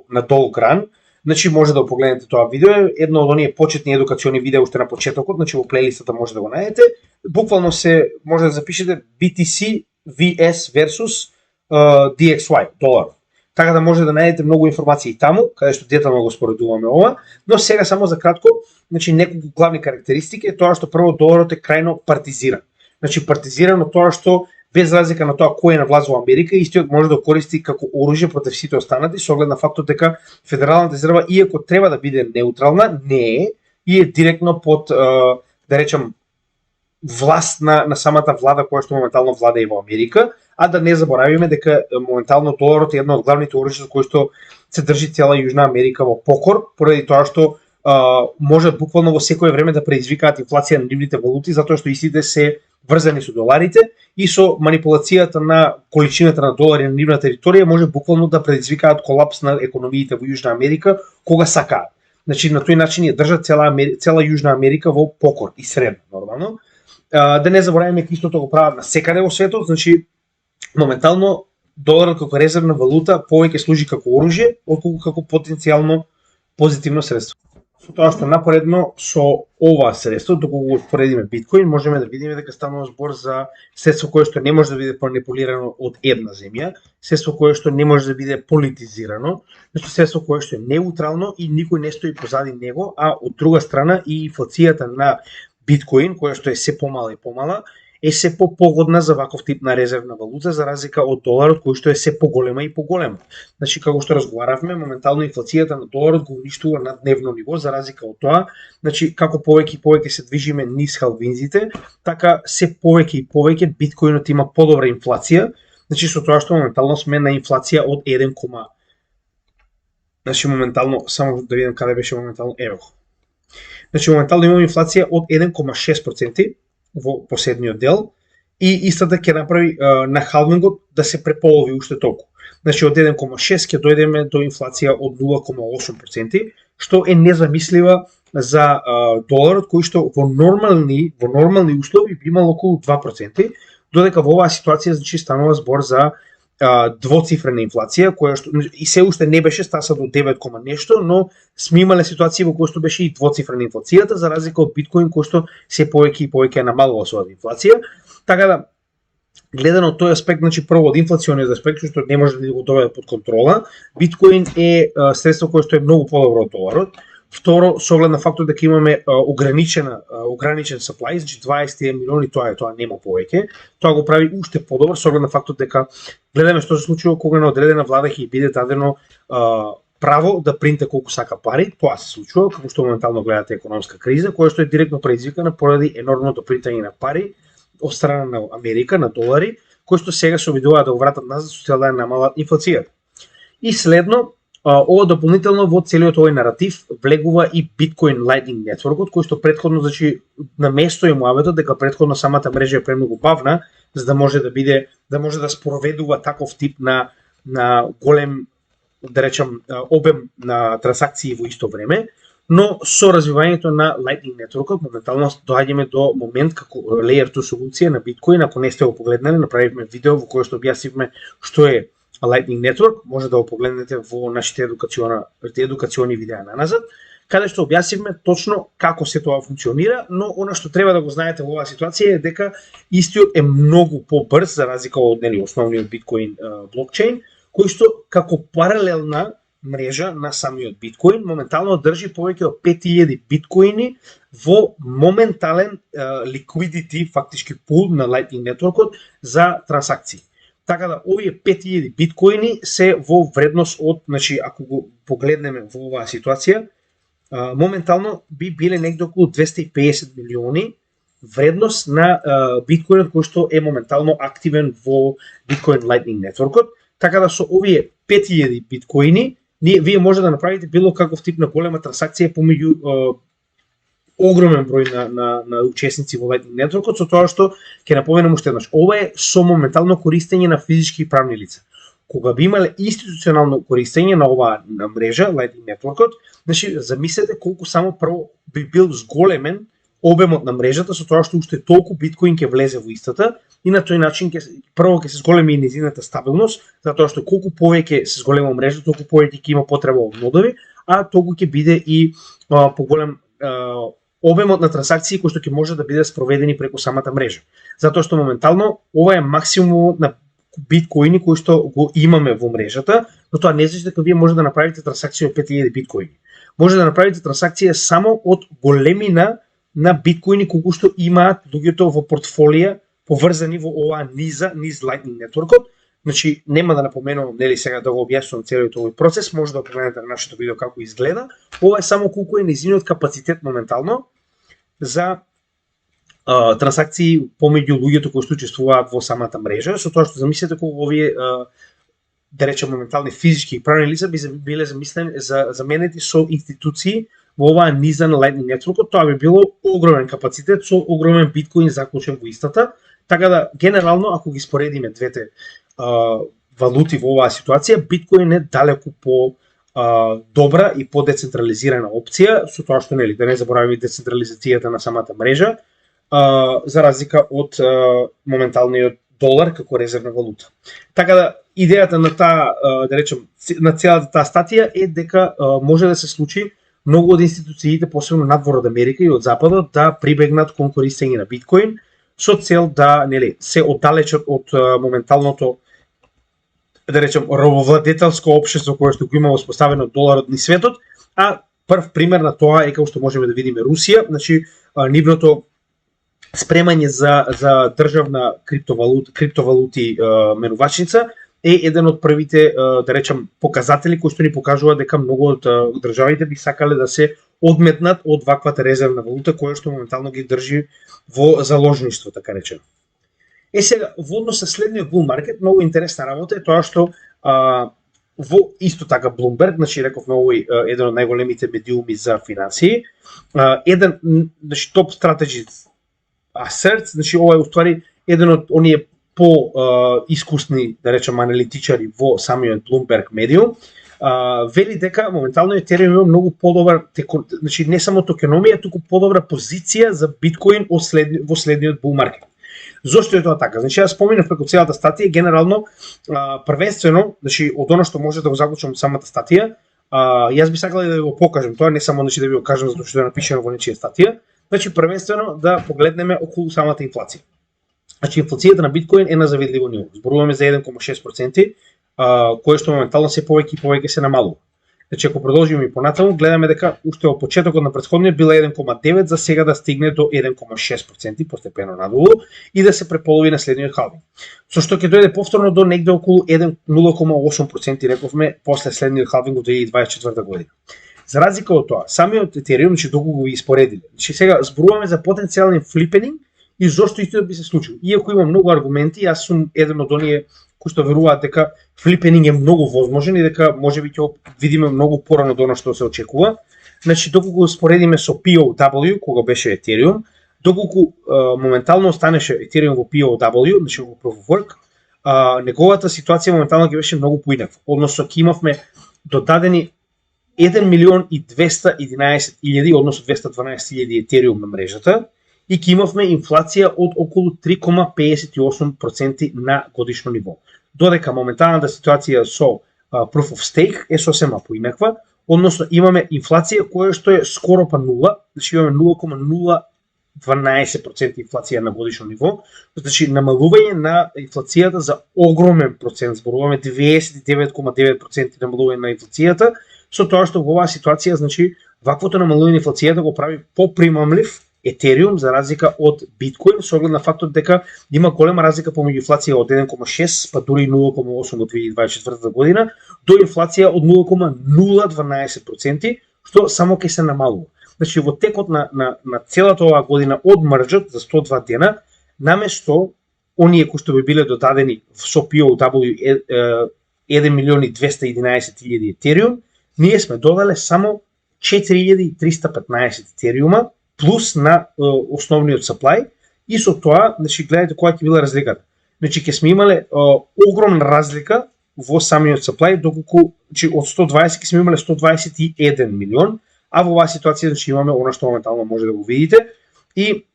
на Долгран, значи може да погледнете тоа видео, едно од оние почетни едукациони видеа уште на почетокот, значи во плейлистата може да го најдете. Буквално се може да запишете BTC VS versus DXY, долар. Така да може да најдете многу информации таму, каде што детално го споредуваме ова, но сега само за кратко, значи неколку главни карактеристики е тоа што прво доларот е крајно партизиран. Значи партизиран од тоа што без разлика на тоа кој е на власт во Америка, истиот може да користи како оружје против сите останати, со оглед на фактот дека Федералната резерва, иако треба да биде неутрална, не е и е директно под, да речем, власт на самата влада која што моментално влада и во Америка, а да не заборавиме дека моментално доларот е едно од главните оружја кои што се држи цела Јужна Америка во покор, поради тоа што можат буквално во секое време да предизвикаат инфлација на нивните валути, затоа што истите се врзани со доларите и со манипулацијата на количината на долари на нивна територија може буквално да предизвикаат колапс на економиите во Јужна Америка кога сакаат. Значи на тој начин ја држат цела Јужна Америка во покор и средно нормално. Да не забораваме истото го прават на секаде во светот, значи моментално доларот како резервна валута повеќе служи како оружје отколку како потенцијално позитивно средство. Со тоа што напоредно со ова средство, доколку го споредиме биткоин, можеме да видиме дека станува збор за средство кое што не може да биде манипулирано од една земја, средство кое што не може да биде политизирано, значи средство кое што е неутрално и никој не стои позади него, а од друга страна и инфлацијата на биткоин, која што е се помала и помала, е се погодна за ваков тип на резервна валута, за разлика од доларот кој што е се поголема и поголема. Значи, како што разговаравме, моментално инфлацијата на доларот го уништува на дневно ниво, за разлика од тоа, значи, како повеќе и повеќе се движиме низ халвинзите, така се повеќе и повеќе биткоинот има подобра инфлација, значи со тоа што моментално сме на инфлација од 1, значи моментално, само да видам каде беше моментално, ево. Значи моментално имаме инфлација од 1,6% во последниот дел и истата ќе направи на халвингот да се преполови уште толку. Значи од 1,6 ќе дојдеме до инфлација од 0,8%, што е незамислива за доларот кој што во нормални услови би имал околу 2%, додека во оваа ситуација значи станува збор за двоцифрена инфлација, која што и се уште не беше стаса до 9, нешто, но сме имале ситуации во кои што беше и двоцифрена инфлацијата, за разлика од биткоин кој што се повеќе и повеќе намалува со оваа инфлација. Така да гледано од тој аспект, значи прво од инфлациониот аспект што не може да го доведе под контрола, биткоин е средство кое што е многу подобро од доларот. Второ, со оглед на фактот дека имаме ограничен supply, значи 20 милиони, тоа нема повеќе. Тоа го прави уште подобро со оглед на фактот дека гледаме што се случува кога на одредена влада ќе биде дадено право да принта колку сака пари. Тоа се случува како што моментално гледате економска криза, која што е директно предизвикана поради енормното принтање на пари од страна на Америка, на долари, кои што сега се обидуваат да го вратат назад со цел да намалат инфлацијата. И следно, ова дополнително во целиот овој наратив влегува и Bitcoin Lightning Network, кој што претходно значи на место е муабетот дека претходно самата мрежа е премногу бавна, за да може да спроведува таков тип на на голем, да речем, обем на трансакции во исто време, но со развивањето на Lightning Network моментално доаѓаме до момент како Layer 2 солуција на Bitcoin. Ако не сте го погледнали, направивме видео во кое што објаснивме што е Lightning Network, може да го погледнете во нашите едукациони видеа наназад, каде што објаснивме точно како се тоа функционира, но она што треба да го знаете во оваа ситуација е дека истиот е многу побрз за разлика од основниот Bitcoin блокчейн, кој што како паралелна мрежа на самиот биткоин моментално држи повеќе од 5000 биткоини во моментален liquidity, фактички пул на Lightning Network за трансакции. Така да овие 5000 биткоини се во вредност од, значи ако го погледнеме во оваа ситуација, моментално би биле негде околу 250 милиони вредност на биткоинот кој што е моментално активен во Bitcoin Lightning Network. Така да со овие 5000 биткоини вие може да направите било каков тип на голема трансакција помеѓу огромен број на учесници во Lightning Network, со тоа што ќе напоменам уште еднаш, ова е со моментално користење на физички и правни лица. Кога би имале институционално користење на оваа мрежа Lightning Network, значи замислете колку само прво би бил зголемен обемот на мрежата со тоа што уште толку биткоин ќе влезе во истата и на тој начин прво ќе се зголеми и незината стабилност, затоа што колку повеќе се зголема мрежата, толку повеќе ќе има потреба од нодови, а толку ќе биде и поголем обемот на трансакции кои што ќе може да бидат спроведени преку самата мрежа. Затоа што моментално ова е максимумот на биткоини кои што го имаме во мрежата, но тоа не значи дека вие може да направите трансакција од 5000 биткоини. Може да направите трансакција само од големина на биткоини колку што имаат луѓето во портфолија поврзани во оваа низ Lightning Network. Значи нема да напоменувам сега да го објаснувам целиот овој процес, може да погледнете на нашето видео како изгледа. Ова е само колку е нејзиниот капацитет моментално за трансакции помеѓу луѓето кои што учествуваат во самата мрежа, со тоа што замислете колку овие да речем моментални физички и правни лица би биле заменети со институции во оваа низа на Lightning Network. Тоа би било огромен капацитет со огромен биткоин заклучен во истата. Така да генерално ако ги споредиме двете валути во оваа ситуација, биткоин е далеку по добра и по-децентрализирана опција, со тоа што да не забораваме децентрализацијата на самата мрежа, за разлика од моменталниот долар како резервна валута. Така да идејата на да речем на целата таа статија е дека може да се случи многу од институциите, посебно надвор од Америка и од Западот, да прибегнат кон користење на биткоин со цел да се оддалечат од моменталното да речем робовладетелско општество кое што го има воспоставено доларот низ светот, а прв пример на тоа е како што можеме да видиме Русија, значи нивното спремање за државна криптовалути менувачница е еден од првите да речем показатели кои што ни покажуваат дека многу од државите би сакале да се одметнат од ваквата резервна валута која што моментално ги држи во заложништво, така речено. Сега, во однос со следниот bull market, многу интересна работа е тоа што во исто така Bloomberg, значи рековме овој еден од најголемите медиуми за финансии, еден, значи топ strategist asserts, значи ова е уствари еден од оние по-искусни, да речем, аналитичари во самиот Bloomberg медиум, вели дека моментално Ethereum има многу подобар, значи не само токеномија, туку подобра позиција за биткоин во следниот bull market. Зошто е тоа така? Значи јас споминав преку целата статија, генерално првенствено, значи од она што може да го заклучам самата статија, јас би сакал да ви го покажам, тоа не само значи да ви го кажам затоа што е напишано во нечија статија, значи првенствено да погледнеме околу самата инфлација. Значи инфлацијата на биткоин е на завидливо ниво. Зборуваме за 1,6%, кое што моментално се повеќе и повеќе се намалува. Значи ако продолжиме и понатаму, гледаме дека уште во почетокот на претходниот била 1,9, за сега да стигне до 1,6% постепено надолу и да се преполови на следниот халвинг. Со што ќе дојде повторно до негде околу 0,8% рековме после следниот халвинг во 2024 година. За разлика од тоа, самиот Ethereum, значи доколку го испоредиле, значи сега зборуваме за потенцијален флипенинг и зошто истото би се случило. Иако има многу аргументи, јас сум еден од оние кои што веруваат дека флипенинг е многу возможен и дека можеби ќе видиме многу порано од она што се очекува. Значи доколку го споредиме со POW кога беше Ethereum, доколку моментално останеше Ethereum во POW, значи во Proof of Work, неговата ситуација моментално ќе беше многу поинаква. Односно ќе имавме додадени 1.211.000, односно 212.000 етериум на мрежата и ќе имавме инфлација од околу 3,58% на годишно ниво. Додека моменталната ситуација со Proof of Stake е сосема поинаква, односно имаме инфлација која што е скоро па нула, значи имаме 0,012% инфлација на годишно ниво, значи намалување на инфлацијата за огромен процент, зборуваме 99,9% намалување на инфлацијата, со тоа што во оваа ситуација, значи, ваквото намалување на инфлацијата го прави попримамлив Етериум за разлика од биткоин, со оглед на фактот дека има голема разлика помеѓу инфлација од 1,6 па дури 0,8 од 2024 година до инфлација од 0,012%, што само ќе се намалува. Значи во текот на целата оваа година од мрџот за 102 дена, наместо оние кои што би биле додадени со POW 1.211.000 етериум, ние сме додале само 4.315 етериума плюс на основниот supply и со тоа, значи гледате која ќе била разликата. Значи ќе сме имале огромна разлика во самиот supply, доколку значи од 120 ќе сме имале 121 милион, а во оваа ситуација значи имаме она што моментално може да го видите. И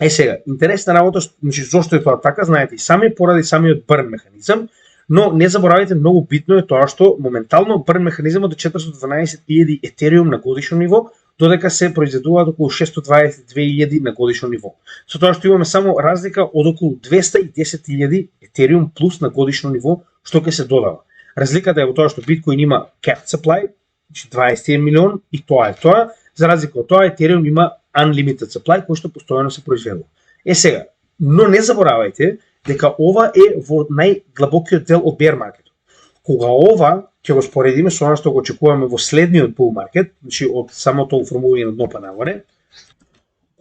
сега, интересна работа, значи зошто е тоа така, знаете, и сами поради самиот burn механизам, но не заборавајте, многу битно е тоа што моментално burn механизмот е 412.000 етериум на годишно ниво, додека се произведуваат околу 622.000 на годишно ниво. Со тоа што имаме само разлика од околу 210.000 етериум плюс на годишно ниво, што ќе се додава. Разликата е во тоа што биткоин има capped supply, 21 милион и тоа е тоа, за разлика од тоа етериум има unlimited supply кој што постојано се произведува. Сега, но не заборавајте дека ова е во најдлабокиот дел од bear маркетот. Кога ова ќе го споредиме со она што го очекуваме во следниот bull маркет, значи од самото оформување на дно па нагоре,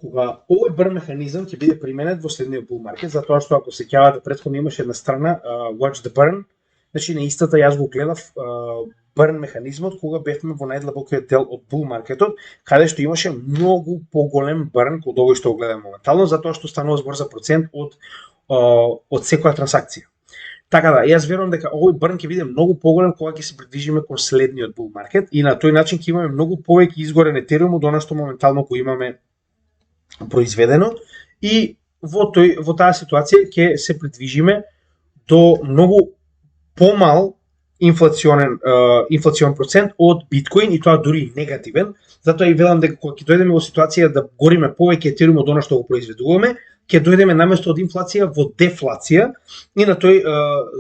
кога овој burn механизам ќе биде применет во следниот bull маркет, затоа што ако се сеќавате претходно имаше една страна Watch the Burn, значи на истата јас го гледав burn механизмот кога бевме во најдлабокиот дел од bull маркетот, каде што имаше многу поголем burn од овој што го гледаме моментално, затоа што станува збор за процент од секоја трансакција. Така да, јас верувам дека овој burn ќе биде многу поголем кога ќе се придвижиме кон следниот bull маркет и на тој начин ќе имаме многу повеќе изгорен етериум од она што моментално го имаме произведено и во таа ситуација ќе се придвижиме до многу помал инфлацион процент од биткоин и тоа дури негативен, затоа и велам дека кога ќе дојдеме во ситуација да гориме повеќе етериум од она што го произведуваме, ќе дојдеме наместо од инфлација во дефлација и на тој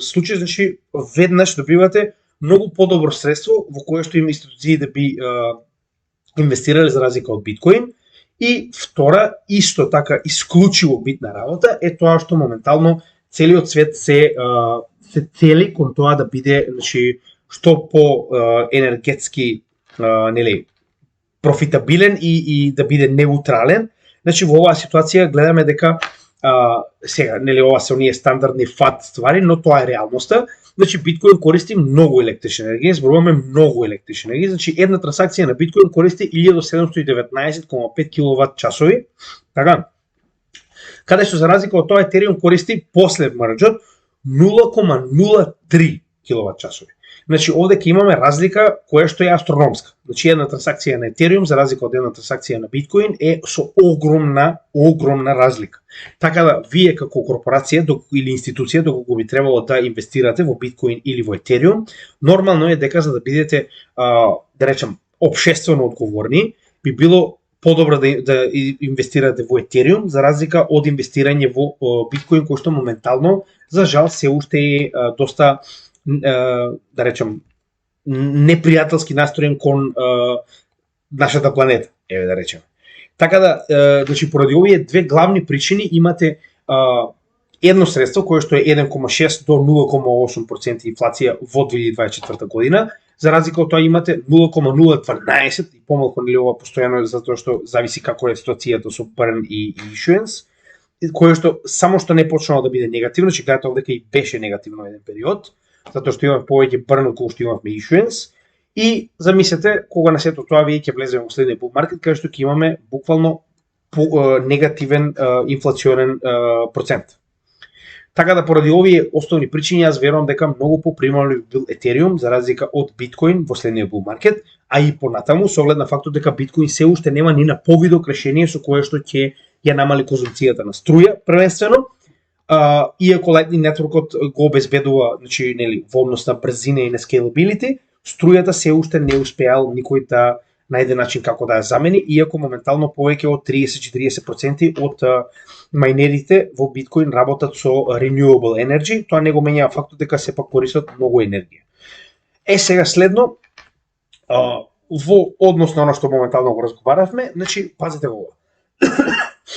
случај значи веднаш добивате многу подобро средство во кое што има институции да би инвестирале за разлика од биткоин. И втора, исто така исклучиво битна работа е тоа што моментално целиот свет се цели кон тоа да биде значи што по енергетски нели профитабилен и да биде неутрален. Значи во оваа ситуација гледаме дека сега нели ова се оние стандардни фат ствари, но тоа е реалноста. Значи биткоин користи многу електрична енергија, зборуваме многу електрична енергија, значи една трансакција на биткоин користи 1719,5 киловат часови, така? Каде што за разлика од тоа етериум користи после мрџот 0,03 киловат часови. Значи овде ќе имаме разлика која што е астрономска. Значи една трансакција на етериум за разлика од една трансакција на биткоин е со огромна разлика. Така да вие како корпорација или институција доколку би требало да инвестирате во биткоин или во етериум, нормално е дека за да бидете да речем општествено одговорни, би било подобро да инвестирате во етериум за разлика од инвестирање во биткоин кој што моментално за жал се уште е доста да речем непријателски настроен кон нашата планета, еве да речем. Така да, значи поради овие две главни причини имате едно средство кое што е 1,6 до 0,8% инфлација во 2024 година, за разлика од тоа имате 0,012 и помалку нели ова постојано затоа што зависи како е ситуацијата со burn и issuance, кое што само што не почнало да биде негативно, че гледате овде и беше негативно еден период, затоа што имаме повеќе burn од колку што имавме issuance. И замислете кога на сето тоа вие ќе влеземе во следниот bull маркет каде што ќе имаме буквално негативен инфлационен процент. Така да поради овие основни причини јас верувам дека многу попримамлив бил Ethereum за разлика од Bitcoin во следниот bull market, а и понатаму со оглед на фактот дека Bitcoin се уште нема ни на повидок решение со кое што ќе ја намали конзумцијата на струја првенствено, иако Lightning Networkот го обезбедува, значи нели, во однос на брзина и на scalability, струјата се уште не успеал никој да најде начин како да ја замени, иако моментално повеќе од 30-40% од мајнерите во Bitcoin работат со renewable energy, тоа не го менја фактот дека сепак користат многу енергија. Сега следно, во однос на оно што моментално го разговаравме, значи пазете го ова.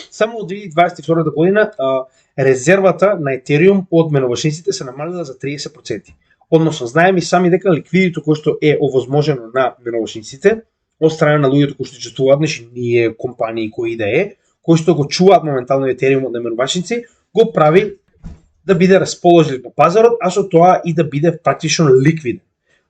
Само од 2022 година резервата на Ethereum од менувачниците се намалила за 30%. Односно, знаеме и сами дека ликвидито кој што е овозможено на менувачниците од страна на луѓето кои што чувствуваат, значи ние компании кои да е, кои што го чуваат моментално Ethereum од менувачници, го прави да биде расположлив на пазарот, а со тоа и да биде практично ликвиден.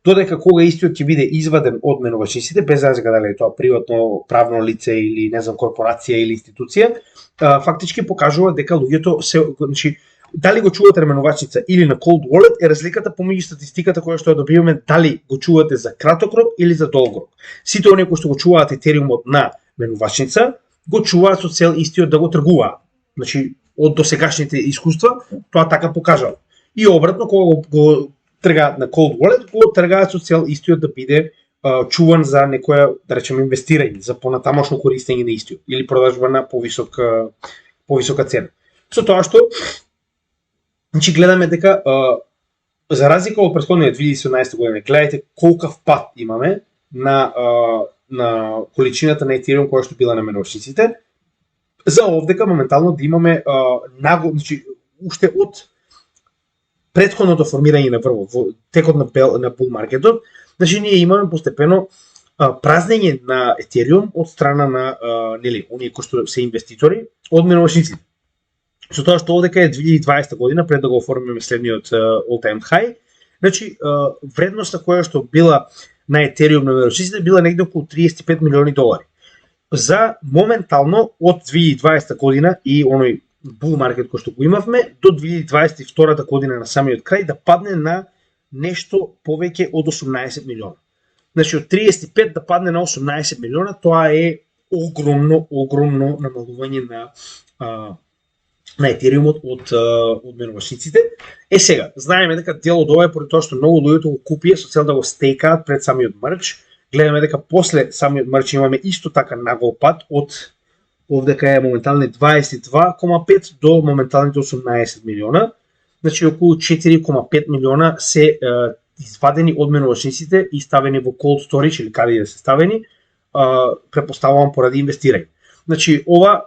Додека кога истиот ќе биде изваден од менувачниците, без разлика дали е тоа приватно правно лице или не знам корпорација или институција, фактички покажува дека луѓето се, значи дали го чувате на менувачница или на cold wallet е разликата помеѓу статистиката која што ја добиваме дали го чувате за краток рок или за долг рок. Сите оние кои што го чуваат Ethereum на менувачница го чуваат со цел истиот да го тргуваат. Значи од досегашните искуства тоа така покажува. И обратно кога го тргаат на cold wallet, го тргаат со цел истиот да биде чуван за некоја, да речеме, инвестирање, за понатамошно користење на истиот или продажба на повисока цена. Со тоа што значи гледаме дека за разлика од претходниот 2017 година, гледајте колкав пат имаме на количината на Ethereum која што била на менувачниците, за овдека моментално да имаме значи уште од претходното формирање на врвот, во текот на bull маркетот, значи ние имаме постепено празнење на Ethereum од страна на нели оние кои што се инвеститори од менувачниците. Со тоа што овдека е 2020 година пред да го оформиме следниот all-time high, значи вредноста која што била на Ethereum на менувачниците била негде околу 35 милиони долари. За моментално од 2020 година и оној bull market кој што го имавме до 2022 година на самиот крај да падне на нешто повеќе од 18 милиона. Значи од 35 да падне на 18 милиона, тоа е огромно намалување на Ethereum од менувачниците. Сега, знаеме дека дел од ова е поради тоа што многу луѓето го купија со цел да го стейкаат пред самиот мерч. Гледаме дека после самиот мерч имаме исто така нагол пад од овдека е моментални 22,5 до моменталните 18 милиона. Значи околу 4,5 милиона се извадени од менувачниците и ставени во cold storage или каде да се ставени, препоставувам поради инвестирање. Значи ова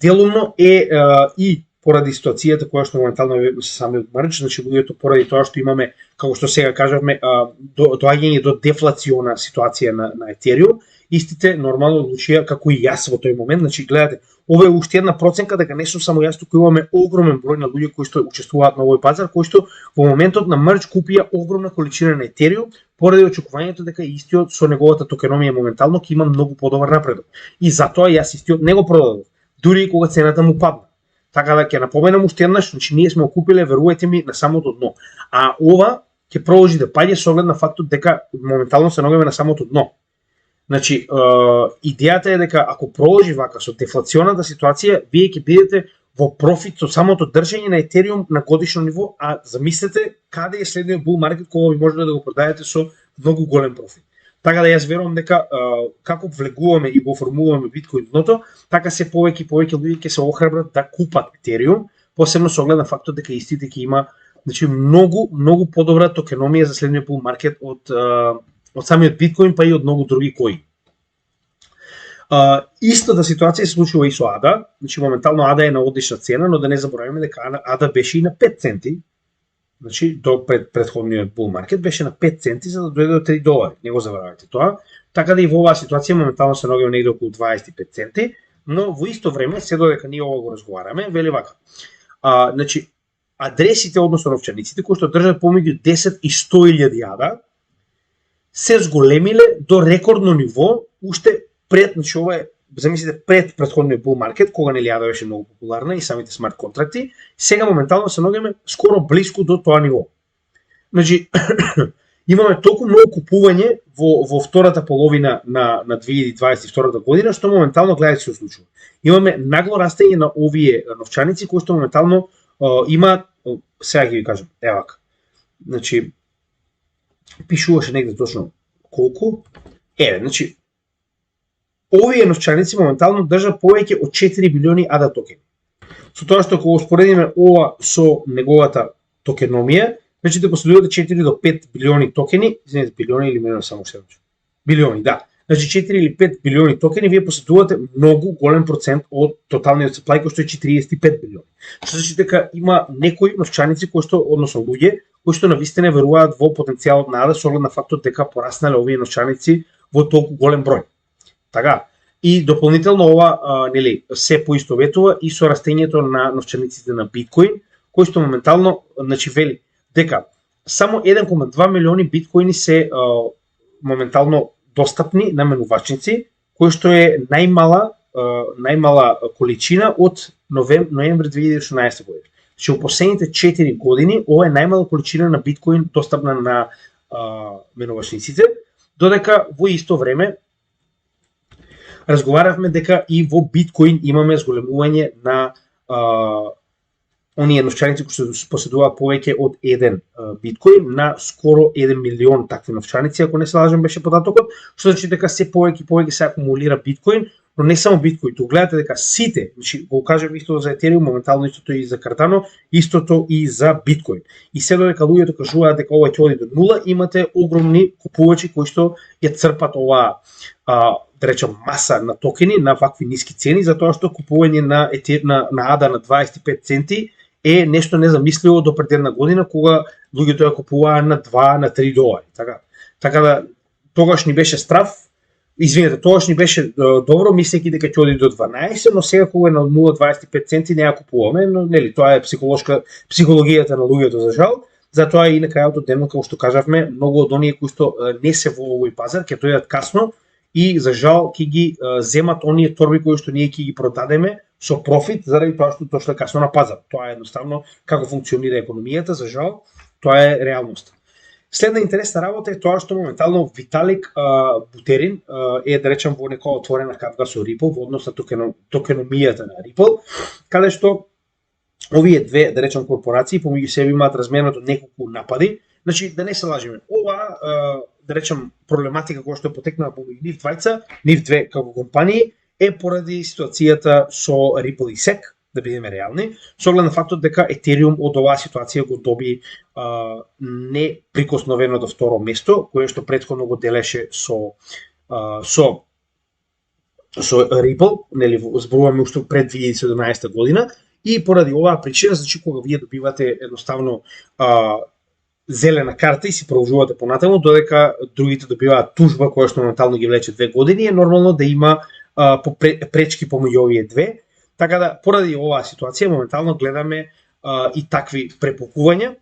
делумно е и поради ситуацијата која што моментално е со самиот мерч, значи луѓето поради тоа што имаме, како што сега кажавме, доаѓање до дефлациона ситуација на Ethereum, истите нормално одлучија како и јас во тој момент, значи гледате, ова е уште една проценка дека не сум само јас, туку имаме огромен број на луѓе кои што учествуваат на овој пазар, кои што во моментот на мерч купија огромна количина на Ethereum поради очекувањето дека истиот со неговата токеномија моментално ќе има многу подобар напредок. И затоа јас истиот не го продадов, дури и кога цената му падна. Така да ќе напоменам уште еднаш, значи ние сме окупиле, верувајте ми, на самото дно. А ова ќе продолжи да паѓа со оглед на фактот дека моментално се наоѓаме на самото дно. Значи, идејата е дека ако продолжи вака со дефлационата ситуација, вие ќе бидете во профит со самото држење на Ethereum на годишно ниво, а замислете каде е следниот bull market кога ви можете да го продадете со многу голем профит. Така да јас верувам дека како влегуваме и го формулуваме Bitcoin дното, така се повеќе и повеќе луѓе ќе се охрабрат да купат Ethereum, посебно со оглед на фактот дека истите ќе има, значи многу подобра токеномија за следниот bull market од самиот Bitcoin, па и од многу други кои. Истата ситуација се случува и со ADA, значи моментално ADA е на одлична цена, но да не забораваме дека ADA беше и на 5 центи, значи до предходниот bull market беше на 5 центи за да дојде до 3 долари, не го заборавајте тоа. Така да и во оваа ситуација моментално се наоѓаме негде околу 25 центи, но во исто време, се додека ние ова го разговараме, вели вака. Значи, адресите, односно новчаниците, кои што држат помеѓу 10 и 100.000 ADA, се зголемиле до рекордно ниво, уште пред, значи ова е замислите пред претходниот bull market, кога нели ADA беше многу популарна и самите смарт контракти, сега моментално се наоѓаме скоро близко до тоа ниво. Значи, имаме толку многу купување во втората половина на 2022 година, што моментално гледате се случува. Имаме нагло растење на овие новчаници кои што моментално има, сега ќе ви кажам, евака. Значи, пишуваше негде точно колку. Значи, овие новчаници моментално држат повеќе од 4 билиони ADA токени. Со тоа што кога споредиме ова со неговата токеномија, значи да последувате 4 до 5 билиони токени, извинете, билиони или милиони само се рече. Билиони, да. Значи 4 или 5 билиони токени вие поседувате многу голем процент од тоталниот supply кој што е 45 билиони. Што значи дека има некои новчаници кои што, односно луѓе, кои што навистина веруваат во потенцијалот на ADA со оглед на фактот дека пораснале овие новчаници во толку голем број. Така. И дополнително ова нели се поистоветува и со растењето на новчаниците на биткоин, кои што моментално значи вели дека само 1,2 милиони биткоини се моментално достапни на менувачници, кој што е најмала количина од ноември 2016 година. Значи, во последните 4 години ова е најмала количина на биткоин достапна на менувачниците, додека во исто време разговаравме дека и во биткоин имаме зголемување на оние новчаници кои се поседуваат повеќе од 1 биткоин на скоро 1 милион такви новчаници, ако не се лажам беше податокот, што значи дека се повеќе се акумулира биткоин, но не само биткоин, тук гледате дека сите, значи го кажам истото за Ethereum, моментално истото и за Cardano, истото и за биткоин. И се додека луѓето кажуваат дека ова ќе оди до нула, имате огромни купувачи кои што ја црпат оваа да речем маса на токени на вакви ниски цени, затоа што купување на ADA на 25 центи е нешто незамисливо до пред една година, кога луѓето ја купуваа на 2, на 3 долари. Така да, тогаш ни беше страв, извинете, тогаш ни беше добро, мислејќи дека ќе оди до 12, но сега кога е на 0,25 центи не ја купуваме, но нели, тоа е психологијата на луѓето за жал. Затоа и на крајот од денот, како што кажавме, многу од оние кои што не се во овој пазар ќе дојдат касно и за жал ќе ги земат оние торби кои што ние ќе ги продадеме со профит заради тоа што дошле касно на пазар. Тоа е едноставно како функционира економијата, за жал, тоа е реалноста. Следна интересна работа е тоа што моментално Виталик Бутерин е, да речем, во некоја отворена капка со Ripple во однос на токеномијата на Ripple, каде што овие две, да речем, корпорации помеѓу себе имаат разменато неколку напади. Значи, да не се лажеме, ова, да речем, проблематика која што е потекнала помеѓу нив двајца, нив две како компании, е поради ситуацијата со Ripple и SEC, да бидеме реални, со оглед на фактот дека Ethereum од оваа ситуација го доби неприкосновеното второ место, кое што претходно го делеше со Ripple, нели зборуваме уште пред 2017 година, и поради оваа причина, значи кога вие добивате едноставно зелена карта и си продолжувате понатаму, додека другите добиваат тужба која што моментално ги влече 2 години, е нормално да има пречки помеѓу овие две. Така да, поради оваа ситуација, моментално гледаме и такви препукувања.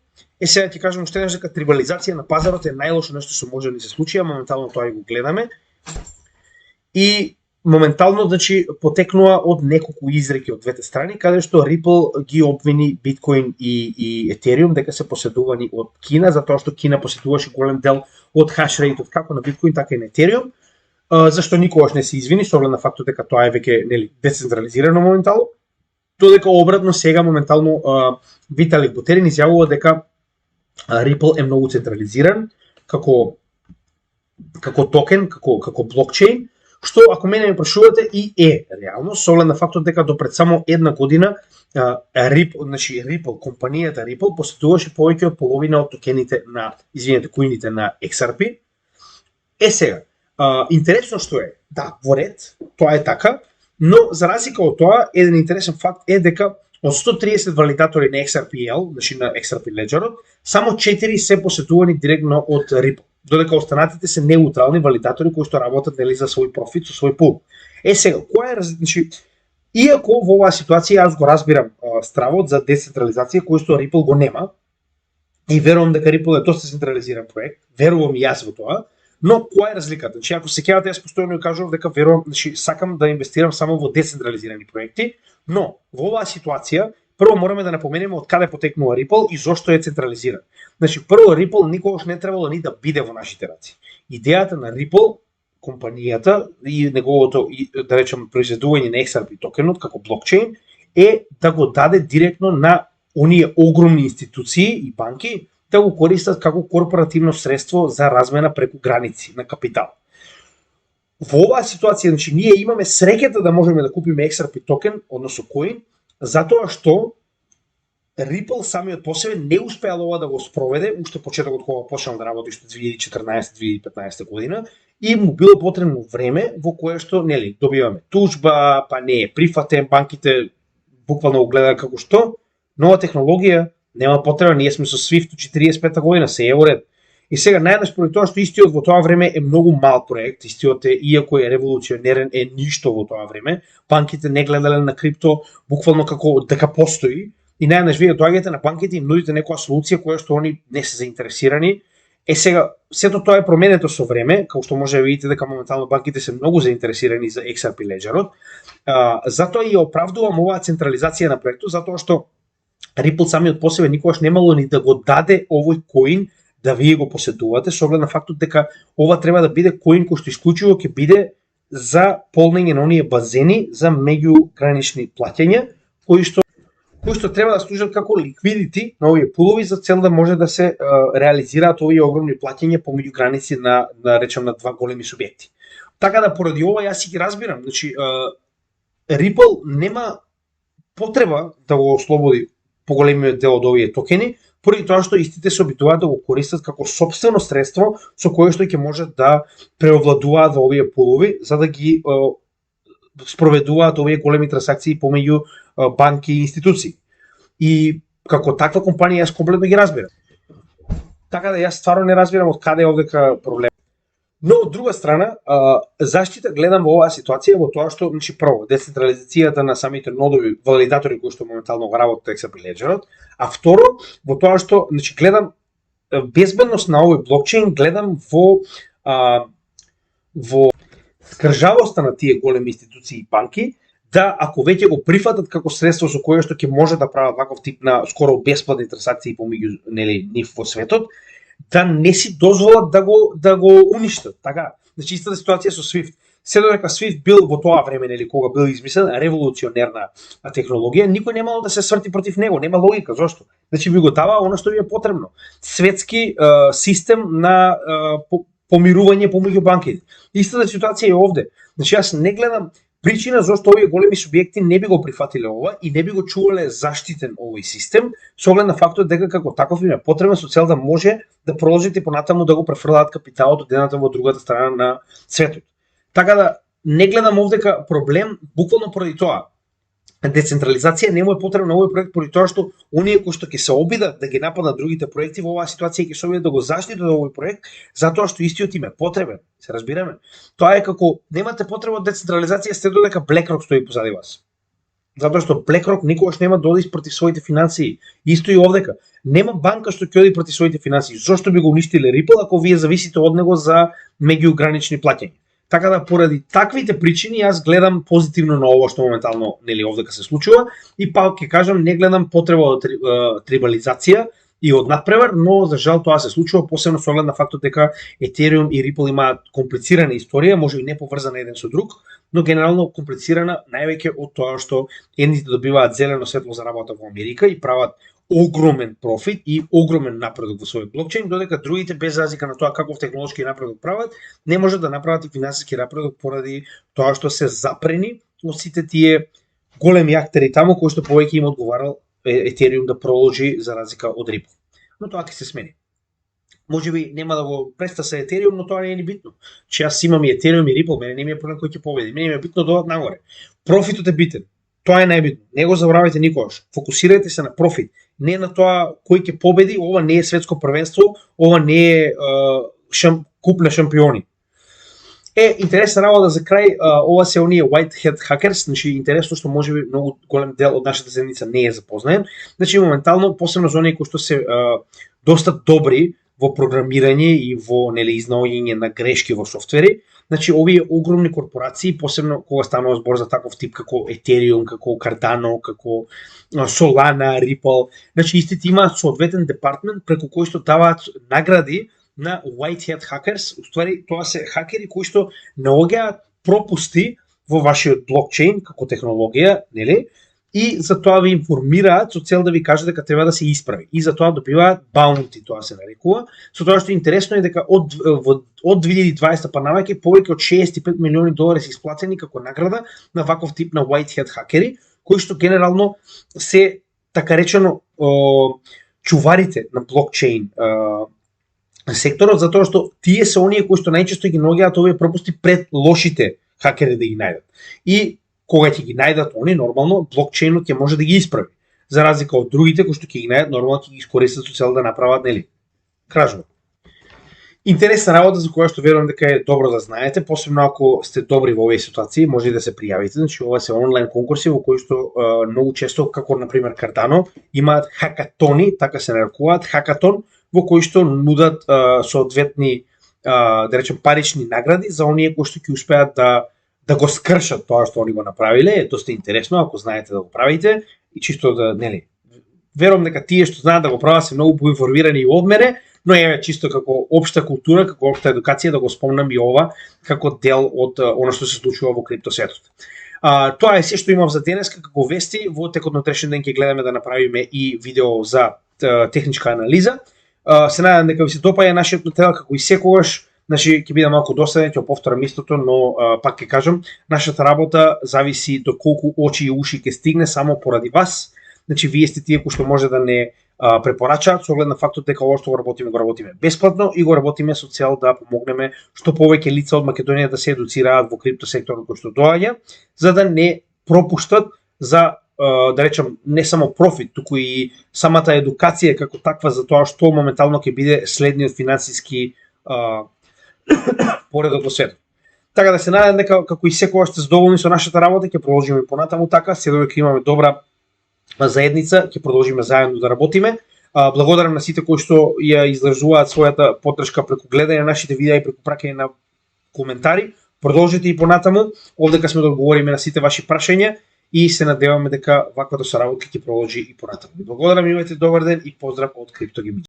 Сега ќе кажам уште еднаш дека трибализација на пазарот е најлошо нешто што може да ни се случи, а моментално тоа и го гледаме. И моментално, значи, потекнува од неколку изреки од двете страни, каде што Ripple ги обвини Bitcoin и Ethereum дека се поседувани од Кина, затоа што Кина поседуваше голем дел од хашрейтот како на Bitcoin, така и на Ethereum. Зашто никогаш не се извини, со оглед на фактот дека тоа е веќе нели децентрализирано моментално, додека обратно сега моментално Виталик Бутерин изјавува дека Ripple е многу централизиран како токен, како блокчейн, што ако мене ме прашувате и е реално, со оглед на фактот дека до пред само една година Ripple, компанијата Ripple поседуваше повеќе од половина од токените на, коините на XRP. Сега, интересно што е, да, во ред, тоа е така, но за разлика од тоа, еден интересен факт е дека од 130 валидатори на XRPL, значи на XRP Ledger-от, само 4 се поседувани директно од Ripple, додека останатите се неутрални валидатори кои што работат нели за свој профит со свој пул. Сега, која е значи, иако во оваа ситуација аз го разбирам стравот за децентрализација кој што Ripple го нема, и верувам дека Ripple е доста централизиран проект, верувам и јас во тоа, Но која е разликата? Значи, ако се кејате, јас постојано ја кажувам дека верувам, значи сакам да инвестирам само во децентрализирани проекти, но во оваа ситуација прво мораме да напоменеме од каде потекнува Ripple и зошто е централизиран. Значи, прво Ripple никогаш не требало ни да биде во нашите раци. Идејата на Ripple, компанијата и неговото, да речем, произведување на XRP токенот како блокчейн е да го даде директно на оние огромни институции и банки да го користат како корпоративно средство за размена преку граници на капитал. Во оваа ситуација, значи, ние имаме среќата да можеме да купиме XRP токен, односно коин, затоа што Ripple самиот по себе не успеал ова да го спроведе, уште почетокот кога почнал да работи што 2014-2015 година, и му било потребно време во кое што, нели, добиваме тужба, па не е прифатен, банките буквално го гледаат како што, нова технологија, нема потреба, ние сме со Swift 45 година, се е уред. И сега најднаш поради тоа што истиот во тоа време е многу мал проект, истиот е, иако е револуционерен, е ништо во тоа време, банките не гледале на крипто буквално како дека постои, и најднаш вие доаѓате на банките и нудите некоја солуција која што они не се заинтересирани. Сега, сето тоа е променето со време, како што може да видите дека моментално банките се многу заинтересирани за XRP Ledger-от. Затоа и оправдувам оваа централизација на проектот, затоа што Ripple самиот по себе никогаш немало ни да го даде овој коин да вие го поседувате, со оглед на фактот дека ова треба да биде коин кој што исклучиво ќе биде за полнење на оние базени за меѓугранични плаќања, кои што треба да служат како ликвидити на овие пулови за цел да може да се реализираат овие огромни плаќања помеѓу граници на речем на два големи субјекти. Така да поради ова јас си ги разбирам, значи Ripple нема потреба да го ослободи поголемиот дел од овие токени, поради тоа што истите се обидуваат да го користат како собствено средство со кое што ќе можат да преовладуваат во овие пулови за да ги спроведуваат овие големи трансакции помеѓу банки и институции. И како таква компанија јас комплетно ги разбирам. Така да јас стварно не разбирам од каде е овдека проблем. Но од друга страна, заштита гледам во оваа ситуација во тоа што, значи прво, децентрализацијата на самите нодови валидатори кои што моментално го работат XRP Ledger-от, а второ, во тоа што, значи гледам безбедност на овој блокчейн, гледам во скржавоста на тие големи институции и банки, да ако веќе го прифатат како средство со кое што ќе може да прават ваков тип на скоро бесплатни трансакции помеѓу нив во светот, да не си дозволат да го уништат, така. Значи истата ситуација со Swift. Се додека Swift бил во тоа време, кога бил измислен, револуционерна технологија, никој немало да се сврти против него, нема логика, зошто? Значи ви го дава она што ви е потребно. Светски систем на помирување помеѓу банките. Истата ситуација е овде. Значи јас не гледам причина зашто овие големи субјекти не би го прифатиле ова и не би го чувале заштитен овој систем, со оглед на фактот дека како таков им е потребен со цел да може да продолжите понатаму да го префрлаат капиталот од едната во другата страна на светот. Така да не гледам овдека проблем буквално поради тоа. Децентрализација не му е потребна овој проект поради тоа што оние кои што ќе се обидат да ги нападнат другите проекти во оваа ситуација ќе се обидат да го заштитат овој проект затоа што истиот им е потребен. Се разбираме? Тоа е како немате потреба од децентрализација сте додека BlackRock стои позади вас. Затоа што BlackRock никогаш нема да оди против своите финансии. Исто и овдека. Нема банка што ќе оди против своите финансии. Зошто би го уништиле Ripple ако вие зависите од него за меѓугранични плаќања? Така да поради таквите причини јас гледам позитивно на ова што моментално овдека се случува и пак ќе кажам не гледам потреба од трибализација и од надпревар, но за жал тоа се случува посебно со оглед на фактот дека Ethereum и Ripple имаат комплицирана историја, можеби не поврзана еден со друг, но генерално комплицирана највеќе од тоа што едните добиваат зелено светло за работа во Америка и прават огромен профит и огромен напредок во својот блокчейн, додека другите без разлика на тоа каков технолошки напредок прават, не можат да направат и финансиски напредок поради тоа што се запрени од сите тие големи актери таму кои што повеќе им одговарал Ethereum да продолжи за разлика од Ripple. Но тоа ќе се смени. Можеби нема да го преста се Ethereum, но тоа не е ни битно. Че јас имам и Ethereum и Ripple, мене не ми е проблем кој ќе победи. Мене ми е битно да одат нагоре. Профитот е битен. Тоа е најбитно. Не го забравајте никогаш. Фокусирајте се на профит, не на тоа кој ќе победи. Ова не е светско првенство, ова не е куп на шампиони. Интересна работа за крај, ова се оние white hat hackers, значи интересно што можеби многу голем дел од нашата заедница не е запознаен. Значи моментално посебно за оние кои што се доста добри во програмирање и во изнаоѓање на грешки во софтвери. Значи, овие огромни корпорации, посебно кога станува збор за таков тип како Ethereum, како Cardano, како Solana, Ripple, значи истите имаат соодветен департмент преку кој што даваат награди на white hat hackers. Уствари, тоа се хакери кои што наоѓаат пропусти во вашиот блокчейн како технологија, нели? И за тоа ви информираат со цел да ви кажат дека треба да се исправи. И за тоа добиваат баунти, тоа се нарекува. Со тоа што е интересно е дека од 2020 па навеќе повеќе од 65 милиони долари се исплатени како награда на ваков тип на white hat хакери, кои што генерално се така речено чуварите на блокчейн секторот, затоа што тие се оние кои што најчесто ги наоѓаат овие пропусти пред лошите хакери да ги најдат. И кога ќе ги најдат они, нормално блокчейнот ќе може да ги исправи. За разлика од другите кои што ќе ги најдат, нормално ќе ги искористат со цел да направат, нели, кражба. Интересна работа за која што верувам дека е добро да знаете, посебно ако сте добри во овие ситуации, може и да се пријавите. Значи ова се онлайн конкурси во кои што многу често, како на пример Cardano, имаат хакатони, така се нарекуваат, хакатон, во кои што нудат соодветни да речем парични награди за оние кои што ќе успеат да го скршат тоа што они го направиле. Е доста интересно ако знаете да го правите и чисто да, нели, верувам дека тие што знаат да го прават се многу поинформирани и од мене, но еве чисто како општа култура, како општа едукација да го спомнам и ова како дел од она што се случува во криптосветот. Тоа е се што имам за денеска како вести. Во текот на утрешниот ден ќе гледаме да направиме и видео за техничка анализа. Се надевам дека ви се допаѓа нашиот материјал, како и секогаш. Значи ќе биде малку досаден, ќе повторам истото, но пак ќе кажам, нашата работа зависи до колку очи и уши ќе стигне само поради вас. Значи вие сте тие кои што може да не препорачаат со оглед на фактот дека ова што го работиме бесплатно и го работиме со цел да помогнеме што повеќе лица од Македонија да се едуцираат во криптосекторот кој што доаѓа, за да не пропуштат за да речем не само профит, туку и самата едукација како таква за тоа што моментално ќе биде следниот финансиски поредок во светот. Така да се надевам дека како и секогаш сте задоволни со нашата работа, ќе продолжиме понатаму така, се додека имаме добра заедница, ќе продолжиме заедно да работиме. Благодарам на сите кои што ја излажуваат својата поддршка преку гледање на нашите видеа и преку праќање на коментари. Продолжите и понатаму, овдека сме да одговориме на сите ваши прашања и се надеваме дека ваквата соработка ќе продолжи и понатаму. Благодарам, имајте добар ден и поздрав од CryptoGaming.